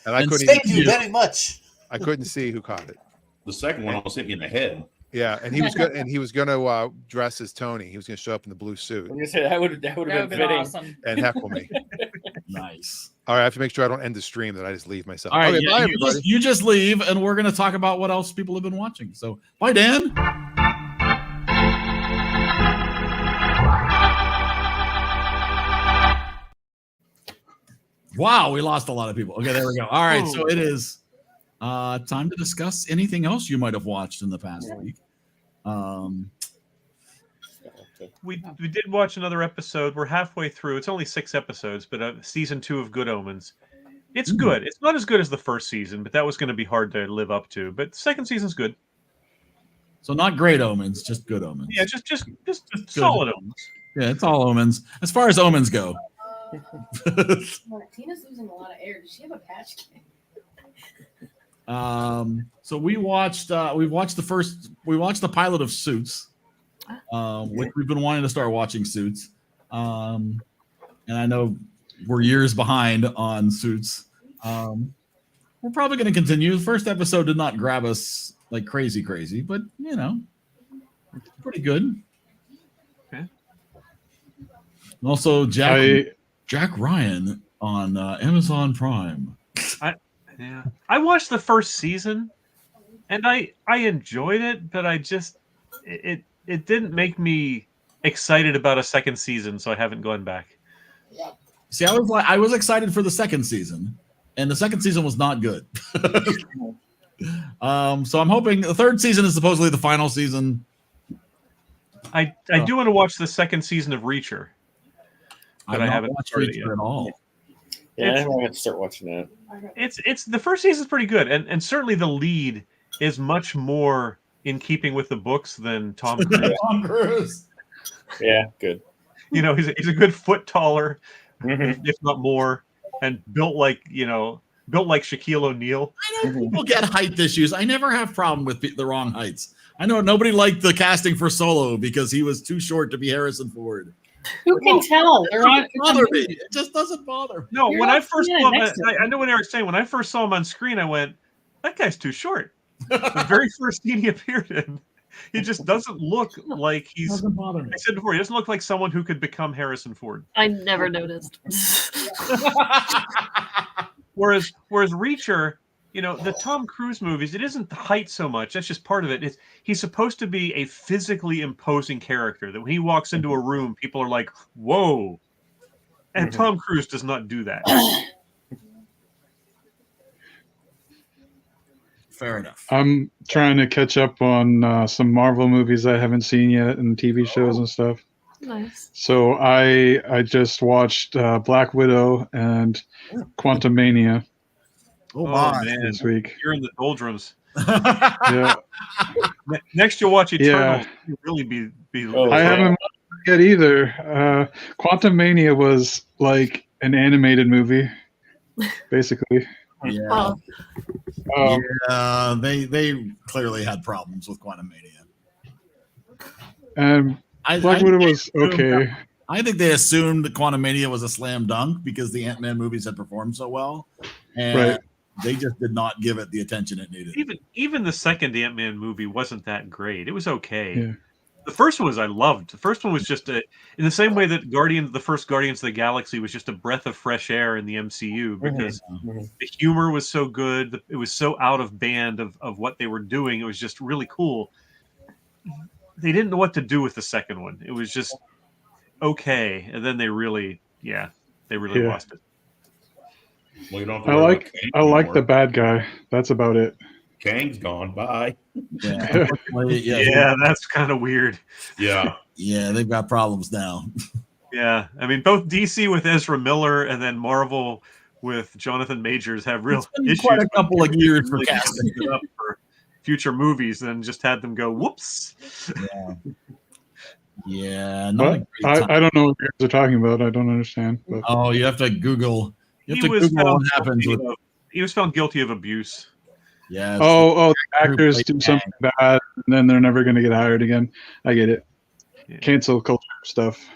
I couldn't. Thank you very much. I couldn't see who caught it. The second one almost hit me in the head. Yeah, and he was good. And he was going to dress as Tony. He was going to show up in the blue suit. I'm gonna say that would have been fitting. Awesome. And heckle me. Nice. All right, I have to make sure I don't end the stream. That I just leave myself. All right, okay, bye, everybody. you just leave, and we're going to talk about what else people have been watching. So, bye, Dan. Wow, we lost a lot of people. Okay, there we go. All right, so it is time to discuss anything else you might have watched in the past week. We did watch another episode. We're halfway through. It's only 6 episodes, but season 2 of Good Omens. It's good. It's not as good as the first season, but that was going to be hard to live up to. But the second season's good. So not great omens, just good omens. Yeah, just solid omens. Yeah, it's all omens as far as omens go. Tina's losing a lot of air. Does she have a patch kit? So we watched the pilot of Suits, which we've been wanting to start watching Suits. And I know we're years behind on Suits. We're probably going to continue. The first episode did not grab us like crazy, but you know, pretty good. Okay. And also Jack Ryan on Amazon Prime. I watched the first season, and I enjoyed it, but it didn't make me excited about a second season, so I haven't gone back. See, I was excited for the second season, and the second season was not good. So I'm hoping the third season is supposedly the final season. I do want to watch the second season of Reacher. But I haven't watched started Reacher yet. at all. Yeah, I have to start watching that. It's the first season's pretty good, and certainly the lead is much more in keeping with the books than Tom Cruise. Tom Cruise. Yeah, good. You know, he's a good foot taller, if not more, and built like Shaquille O'Neal. I know people get height issues. I never have problem with the wrong heights. I know nobody liked the casting for Solo because he was too short to be Harrison Ford. Who can tell? They're on. Bother me. It just doesn't bother me. No, You're when not I first seeing saw it him, next to I know what Eric's saying. When I first saw him on screen, I went, "That guy's too short." The very first scene he appeared in, he just doesn't look like he's. Doesn't bother me. I said before, he doesn't look like someone who could become Harrison Ford. I never noticed. Whereas Reacher, the Tom Cruise movies, it isn't the height so much. That's just part of it. He's supposed to be a physically imposing character that when he walks into a room, people are like, "Whoa!" And Tom Cruise does not do that. Fair enough. I'm trying to catch up on some Marvel movies I haven't seen yet and TV shows and stuff. Nice. So I just watched Black Widow and Quantumania Oh my! man, this week. you're in the doldrums. Yeah, Next, you'll watch Eternals. Yeah. You'll really be. I haven't watched it yet either. Quantumania was like an animated movie, basically. Yeah. Well, Um, They clearly had problems with Quantumania. and Black Widow was okay. I think they assumed that Quantumania was a slam dunk because the Ant-Man movies had performed so well, and Right. they just did not give it the attention it needed. Even the second Ant-Man movie wasn't that great. It was okay. Yeah. The first one I loved. The first one was just in the same way that the first Guardians of the Galaxy was just a breath of fresh air in the MCU because the humor was so good. It was so out of band of what they were doing. It was just really cool. They didn't know what to do with the second one. It was just okay. And then they really lost it. Well, you don't have to I worry like about Kang I like anymore. the bad guy. That's about it. Kang's gone. Bye. Yeah, Yeah, that's kind of weird. Yeah. yeah, they've got problems now. Yeah, I mean, both DC with Ezra Miller and then Marvel with Jonathan Majors have real It's been issues. quite a couple of years for Really casting. set it up for future movies, and just had them go, "Whoops." Yeah, not a What? great time. I don't know what you guys are talking about. I don't understand. But Oh, you have to Google. You have He to was Google found what happens guilty with. he was found guilty of abuse. Yeah. the actors played do Kang. something bad, and then they're never going to get hired again. I get it. Yeah. Cancel culture stuff.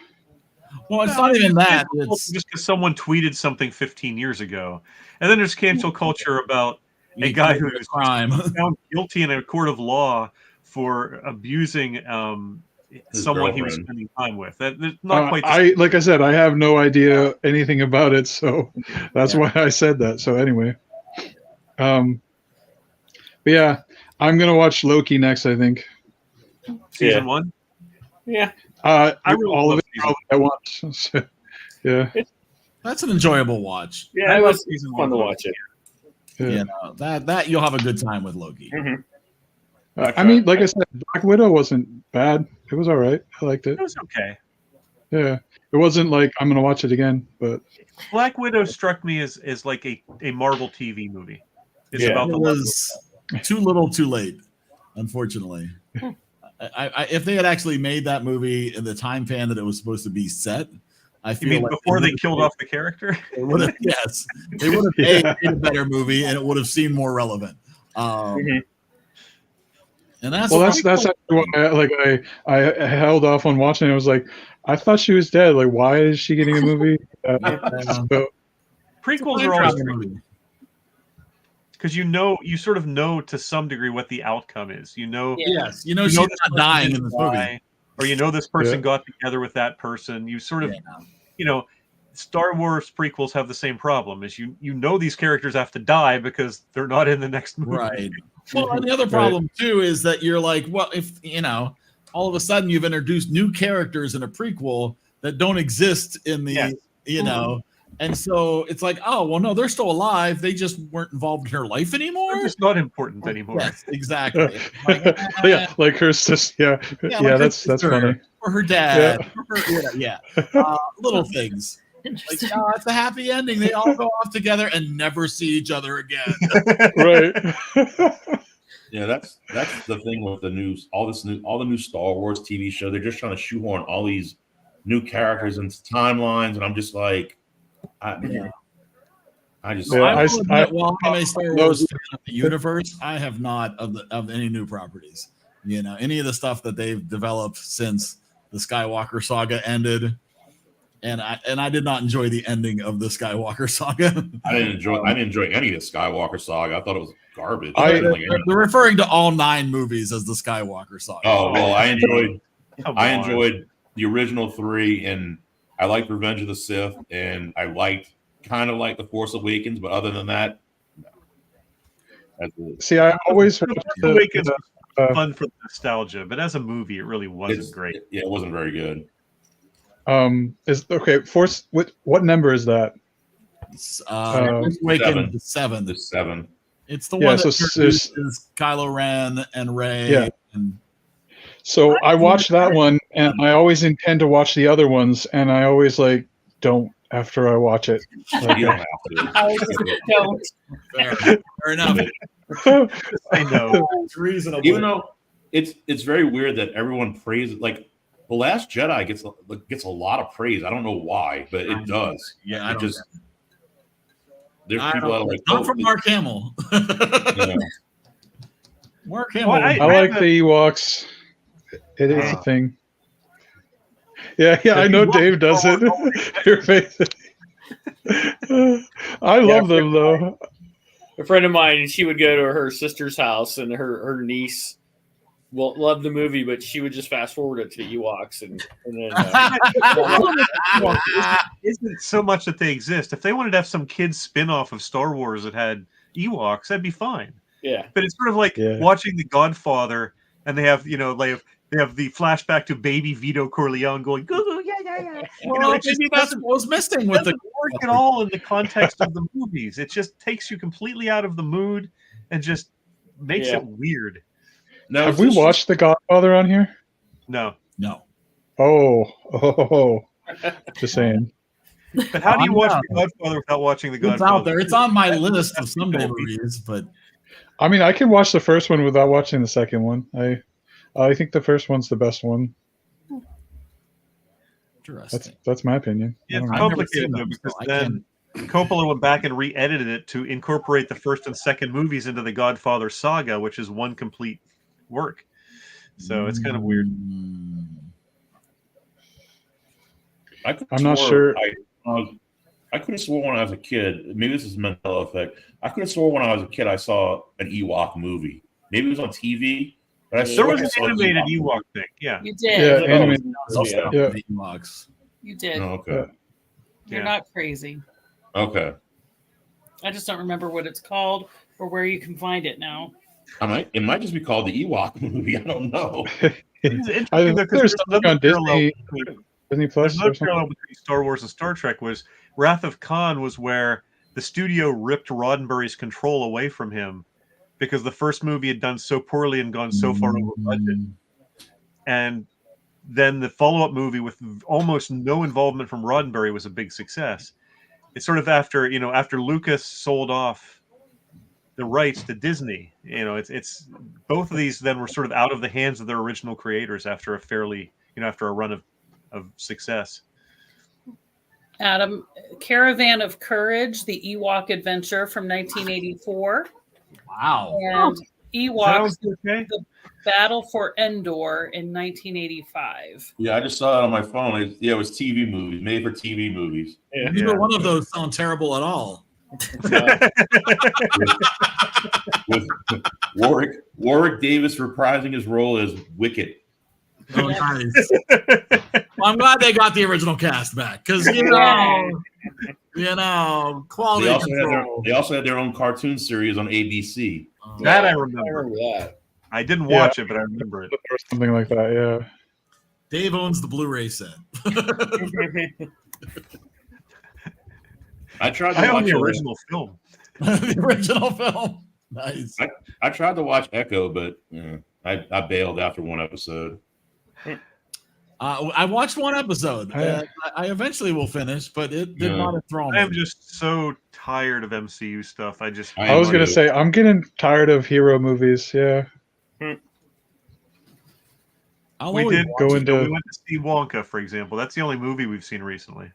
Well, it's not even that. Cancel It's culture just because someone tweeted something 15 years ago, and then there's cancel culture about a guy who was crime. found guilty in a court of law for abusing someone he was girlfriend. spending time with. That's not quite. The I like I said, I have no idea anything about it, so that's why I said that. So anyway, but yeah, I'm gonna watch Loki next. I think. season one. Yeah. I really all of love it season probably at once. So, yeah. That's an enjoyable watch. Yeah, I it love was season fun one to of watch it. Yeah. You know, that you'll have a good time with Loki. I mean, like I said, Black Widow wasn't bad. It was all right. I liked it. It was okay. Yeah, it wasn't like I'm gonna watch it again, but Black Widow struck me as like a Marvel TV movie. It's Yeah. about It the was too little, too late. Unfortunately, if they had actually made that movie in the time span that it was supposed to be set, I You feel mean like before they would've killed made- off the character? they would have, yes, they would have Yeah. made a better movie, and it would have seemed more relevant. And that's that's actually why I held off on watching it. I was like, I thought she was dead. Like, why is she getting a movie? So, Prequels are always because you sort of know to some degree what the outcome is. You know, yes, she's this not person dying in didn't this movie. die, or this person Yeah. got together with that person. You sort of, Star Wars prequels have the same problem. Is you know these characters have to die because they're not in the next movie. Right. Well, and the other problem too is that you're like, well, if all of a sudden you've introduced new characters in a prequel that don't exist in the, Yes. And so it's like, oh well, no, they're still alive. They just weren't involved in her life anymore. They're just not important anymore. Yes, exactly. Like, Yeah, like her sister. Yeah, like her that's sister, funny. or her dad. Or her, little things. Like, oh, it's a happy ending. They all go off together and never see each other again. Right. Yeah, that's the thing with all the new Star Wars TV show. They're just trying to shoehorn all these new characters into timelines, and I'm just like, I just while I'm a Star Wars fan of the universe, I have not of any new properties. You know, any of the stuff that they've developed since the Skywalker saga ended. And I did not enjoy the ending of the Skywalker saga. I didn't enjoy any of the Skywalker saga. I thought it was garbage. They're referring to all 9 movies as the Skywalker saga. Oh well, I enjoyed the original 3, and I liked Revenge of the Sith, and I kind of liked The Force Awakens, but other than that, no. See, I always Force Awakens was fun for the nostalgia, but as a movie, it really wasn't great. Yeah, it wasn't very good. Force. What number is that? Awakens 7. The 7. It's the one that is Kylo Ren and Rey. Yeah. And so I watched that one, and I always intend to watch the other ones, and I always don't after I watch it. Like, You don't have to. I just don't. Fair enough. I know. It's reasonable. Even though it's very weird that everyone praises The Last Jedi gets a lot of praise. I don't know why, but it does. Yeah, there's people that are like, not from Mark Hamill. Yeah. Mark Hamill. I like the Ewoks. It is a thing. Yeah, I know Dave does it. Your face. I love them though. A friend of mine, she would go to her sister's house, and her niece loved the movie, but she would just fast forward it to the Ewoks, and then isn't so much that they exist. If they wanted to have some kids spin-off of Star Wars that had Ewoks, that'd be fine. Yeah, but it's sort of like watching The Godfather, and they have they have the flashback to baby Vito Corleone going goo goo yeah. Well, maybe that's what was missing with the work at all in the context of the movies. It just takes you completely out of the mood and just makes it weird. Now, have we watched The Godfather on here? No. Oh, just saying. But how do you watch The Godfather without watching The Godfather? It's out there. It's on my list of someday movies, but I mean, I can watch the first one without watching the second one. I think the first one's the best one. Interesting. That's my opinion. Yeah, it's complicated though, because then Coppola went back and re-edited it to incorporate the first and second movies into the Godfather saga, which is one complete work. So it's kind of weird. I'm not sure. I could have sworn when I was a kid, maybe this is mental effect. I could have sworn when I was a kid I saw an Ewok movie. Maybe it was on TV. But there was an animated Ewok thing. Yeah. You did. Yeah, animated. Ewoks. You did. Oh, okay. You're not crazy. Okay. I just don't remember what it's called or where you can find it now. It might just be called the Ewok movie. I don't know. I think there's something on Disney Plus. Another parallel between Star Wars and Star Trek was Wrath of Khan was where the studio ripped Roddenberry's control away from him because the first movie had done so poorly and gone so far over budget. And then the follow-up movie with almost no involvement from Roddenberry was a big success. It's sort of after Lucas sold off the rights to Disney. It's both of these then were sort of out of the hands of their original creators after a run of success. Adam, Caravan of Courage, the Ewok Adventure from 1984. Wow. And Ewoks, The Battle for Endor in 1985. Yeah, I just saw it on my phone. It was TV movies, made for TV movies. Yeah. Neither one of those sound terrible at all. with Warwick Davis reprising his role as Wicket. Oh, nice. Well, I'm glad they got the original cast back because quality control. They also had their own cartoon series on ABC. That I remember. That. I didn't watch it, but I remember it. Or something like that. Yeah. Dave owns the Blu-ray set. I tried to I own watch the original film. The original film. Nice. I tried to watch Echo, but I bailed after one episode. I watched one episode. I eventually will finish, but it did not enthrall me. I am just so tired of MCU stuff. I was going to say, I'm getting tired of hero movies. Yeah. We went to see Wonka, for example. That's the only movie we've seen recently.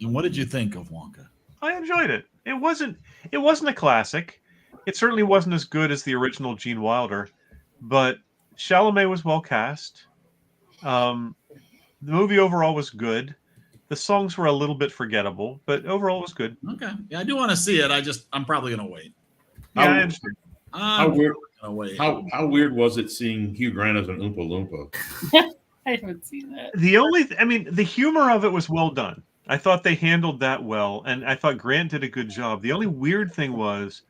And what did you think of Wonka? I enjoyed it. It wasn't a classic. It certainly wasn't as good as the original Gene Wilder, but Chalamet was well cast. The movie overall was good. The songs were a little bit forgettable, but overall it was good. Okay. Yeah, I do want to see it. I'm probably going to wait. Yeah, I understand. How weird was it seeing Hugh Grant as an Oompa Loompa? I haven't seen that. The humor of it was well done. I thought they handled that well, and I thought Grant did a good job. The only weird thing was,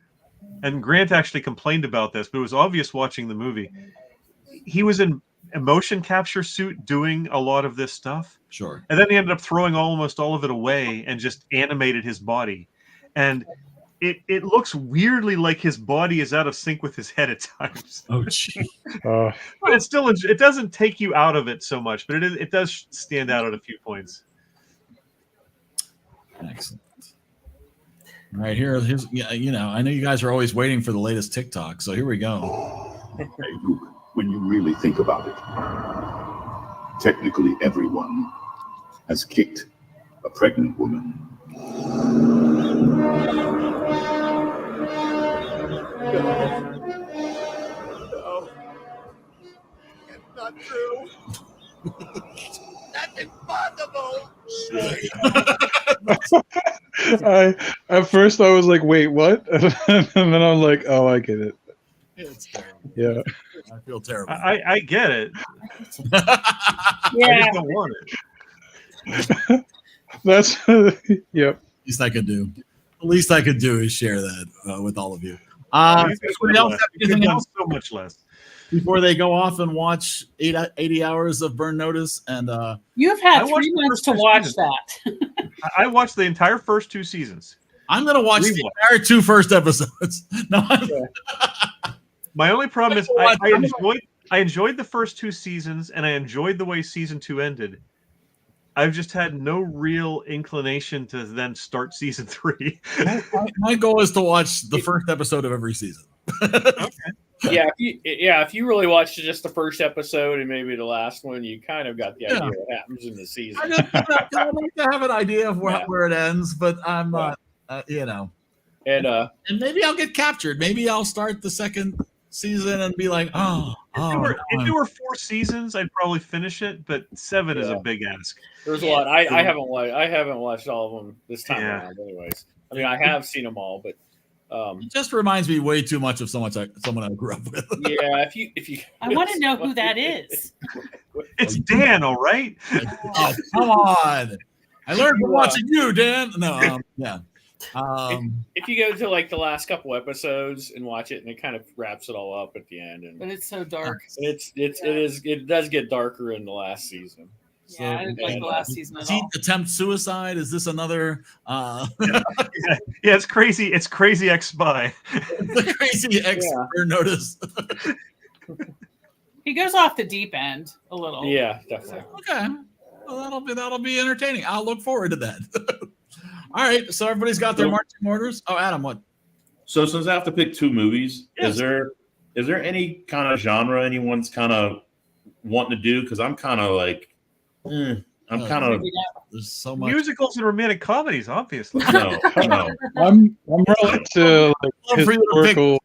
and Grant actually complained about this, but it was obvious watching the movie, he was in a motion capture suit doing a lot of this stuff. Sure. And then he ended up throwing almost all of it away and just animated his body. And it looks weirdly like his body is out of sync with his head at times. Oh, gee. But it doesn't take you out of it so much, but it does stand out at a few points. Excellent. All right, here's I know you guys are always waiting for the latest TikTok, so here we go. Hey, look, when you really think about it, technically everyone has kicked a pregnant woman. No. It's not true. That's impossible. At first I was like, wait, what? And then I'm like, oh, I get it. It's terrible. Yeah. I feel terrible. I get it. Yeah. I just don't want it. That's yep. Least I could do. The least I could do is share that with all of you. Anybody else have anything else? So much less. Before they go off and watch 80 hours of Burn Notice, and you've had 3 months to watch that. I watched the entire first 2 seasons. I'm going to watch the entire 2 first episodes. No, my only problem is I enjoyed the first 2 seasons, and I enjoyed the way season 2 ended. I've just had no real inclination to then start season 3. My goal is to watch the first episode of every season. Okay. If you really watched just the first episode and maybe the last one, you kind of got the idea of what happens in the season. I like to have an idea of where it ends, but I'm not, And maybe I'll get captured. Maybe I'll start the second season and be like, if there were 4 seasons, I'd probably finish it, but 7 is a big ask. There's a lot. I haven't watched all of them this time around. Anyways, I mean, I have seen them all, but. It just reminds me way too much of someone I grew up with. Yeah, if you, I want to know who that is. It's Dan, all right. Oh, come on! I learned from watching you, Dan. No, yeah. If you go to like the last couple episodes and watch it, and it kind of wraps it all up at the end, and but it's so dark. It does get darker in the last season. Yeah, I didn't like the last season at Does he all. attempt suicide? Is this another? Yeah, it's crazy. It's Crazy Ex-Spy. The Crazy Ex-Spy Notice. He goes off the deep end a little. Yeah, definitely. Okay, well, that'll be entertaining. I'll look forward to that. All right, so everybody's got their marching orders. Oh, Adam, what? So since I have to pick 2 movies, is there any kind of genre anyone's kind of wanting to do? Because I'm kind of like. I'm kind of. There's so much musicals and romantic comedies, obviously. No. I'm related to historical.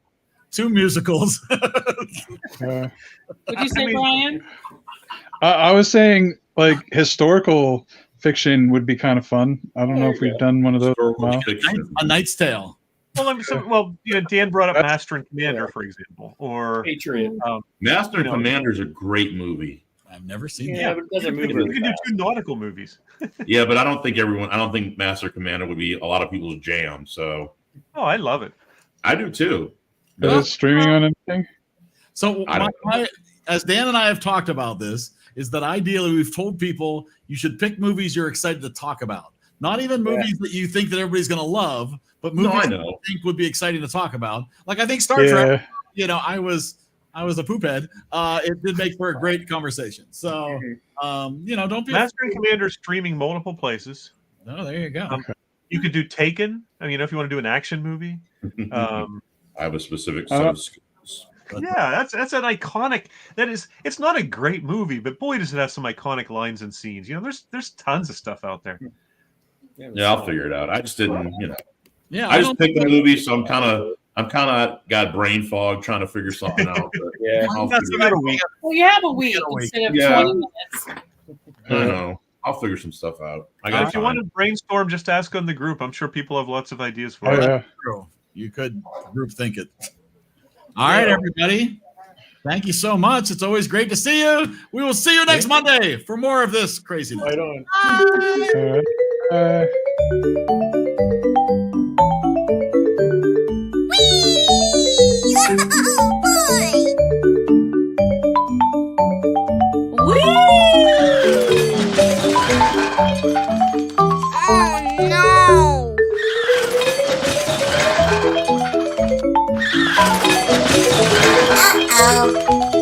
2 musicals. What'd you say, Brian? I was saying like historical fiction would be kind of fun. I don't know if we've done one of those. A Knight's Tale. Well, Dan brought up Master and Commander, for example, or Patriot. Master and Commander is a great movie. I've never seen that. Yeah, but it doesn't move. You can do 2 nautical movies. Yeah, but I don't think Master Commander would be a lot of people's jam. So. Oh, I love it. I do too. Is it streaming on anything? So, as Dan and I have talked about this, is that ideally we've told people you should pick movies you're excited to talk about. Not even movies that you think that everybody's going to love, but movies I that know. you think would be exciting to talk about. Like I think Star Trek. You know, I was a poop head. It did make for a great conversation. So, you know, don't be Master and Commander streaming multiple places. Oh, there you go. You could do Taken. I mean, if you want to do an action movie. I have a specific set of skills. Yeah, that's an iconic. It's not a great movie, but boy, does it have some iconic lines and scenes. You know, there's tons of stuff out there. Yeah, I'll figure it out. I just didn't, you know. Yeah, I just picked the movie, so I'm kind of got brain fog trying to figure something out. But Yeah. I'll figure it out. Well, you have a week instead of 20 minutes. I know. I'll figure some stuff out. If you want to brainstorm, just ask on the group. I'm sure people have lots of ideas for Oh, it. yeah. You could group think it. All right, everybody. Thank you so much. It's always great to see you. We will see you next Monday for more of this craziness. Right on. Oh no! Uh-oh.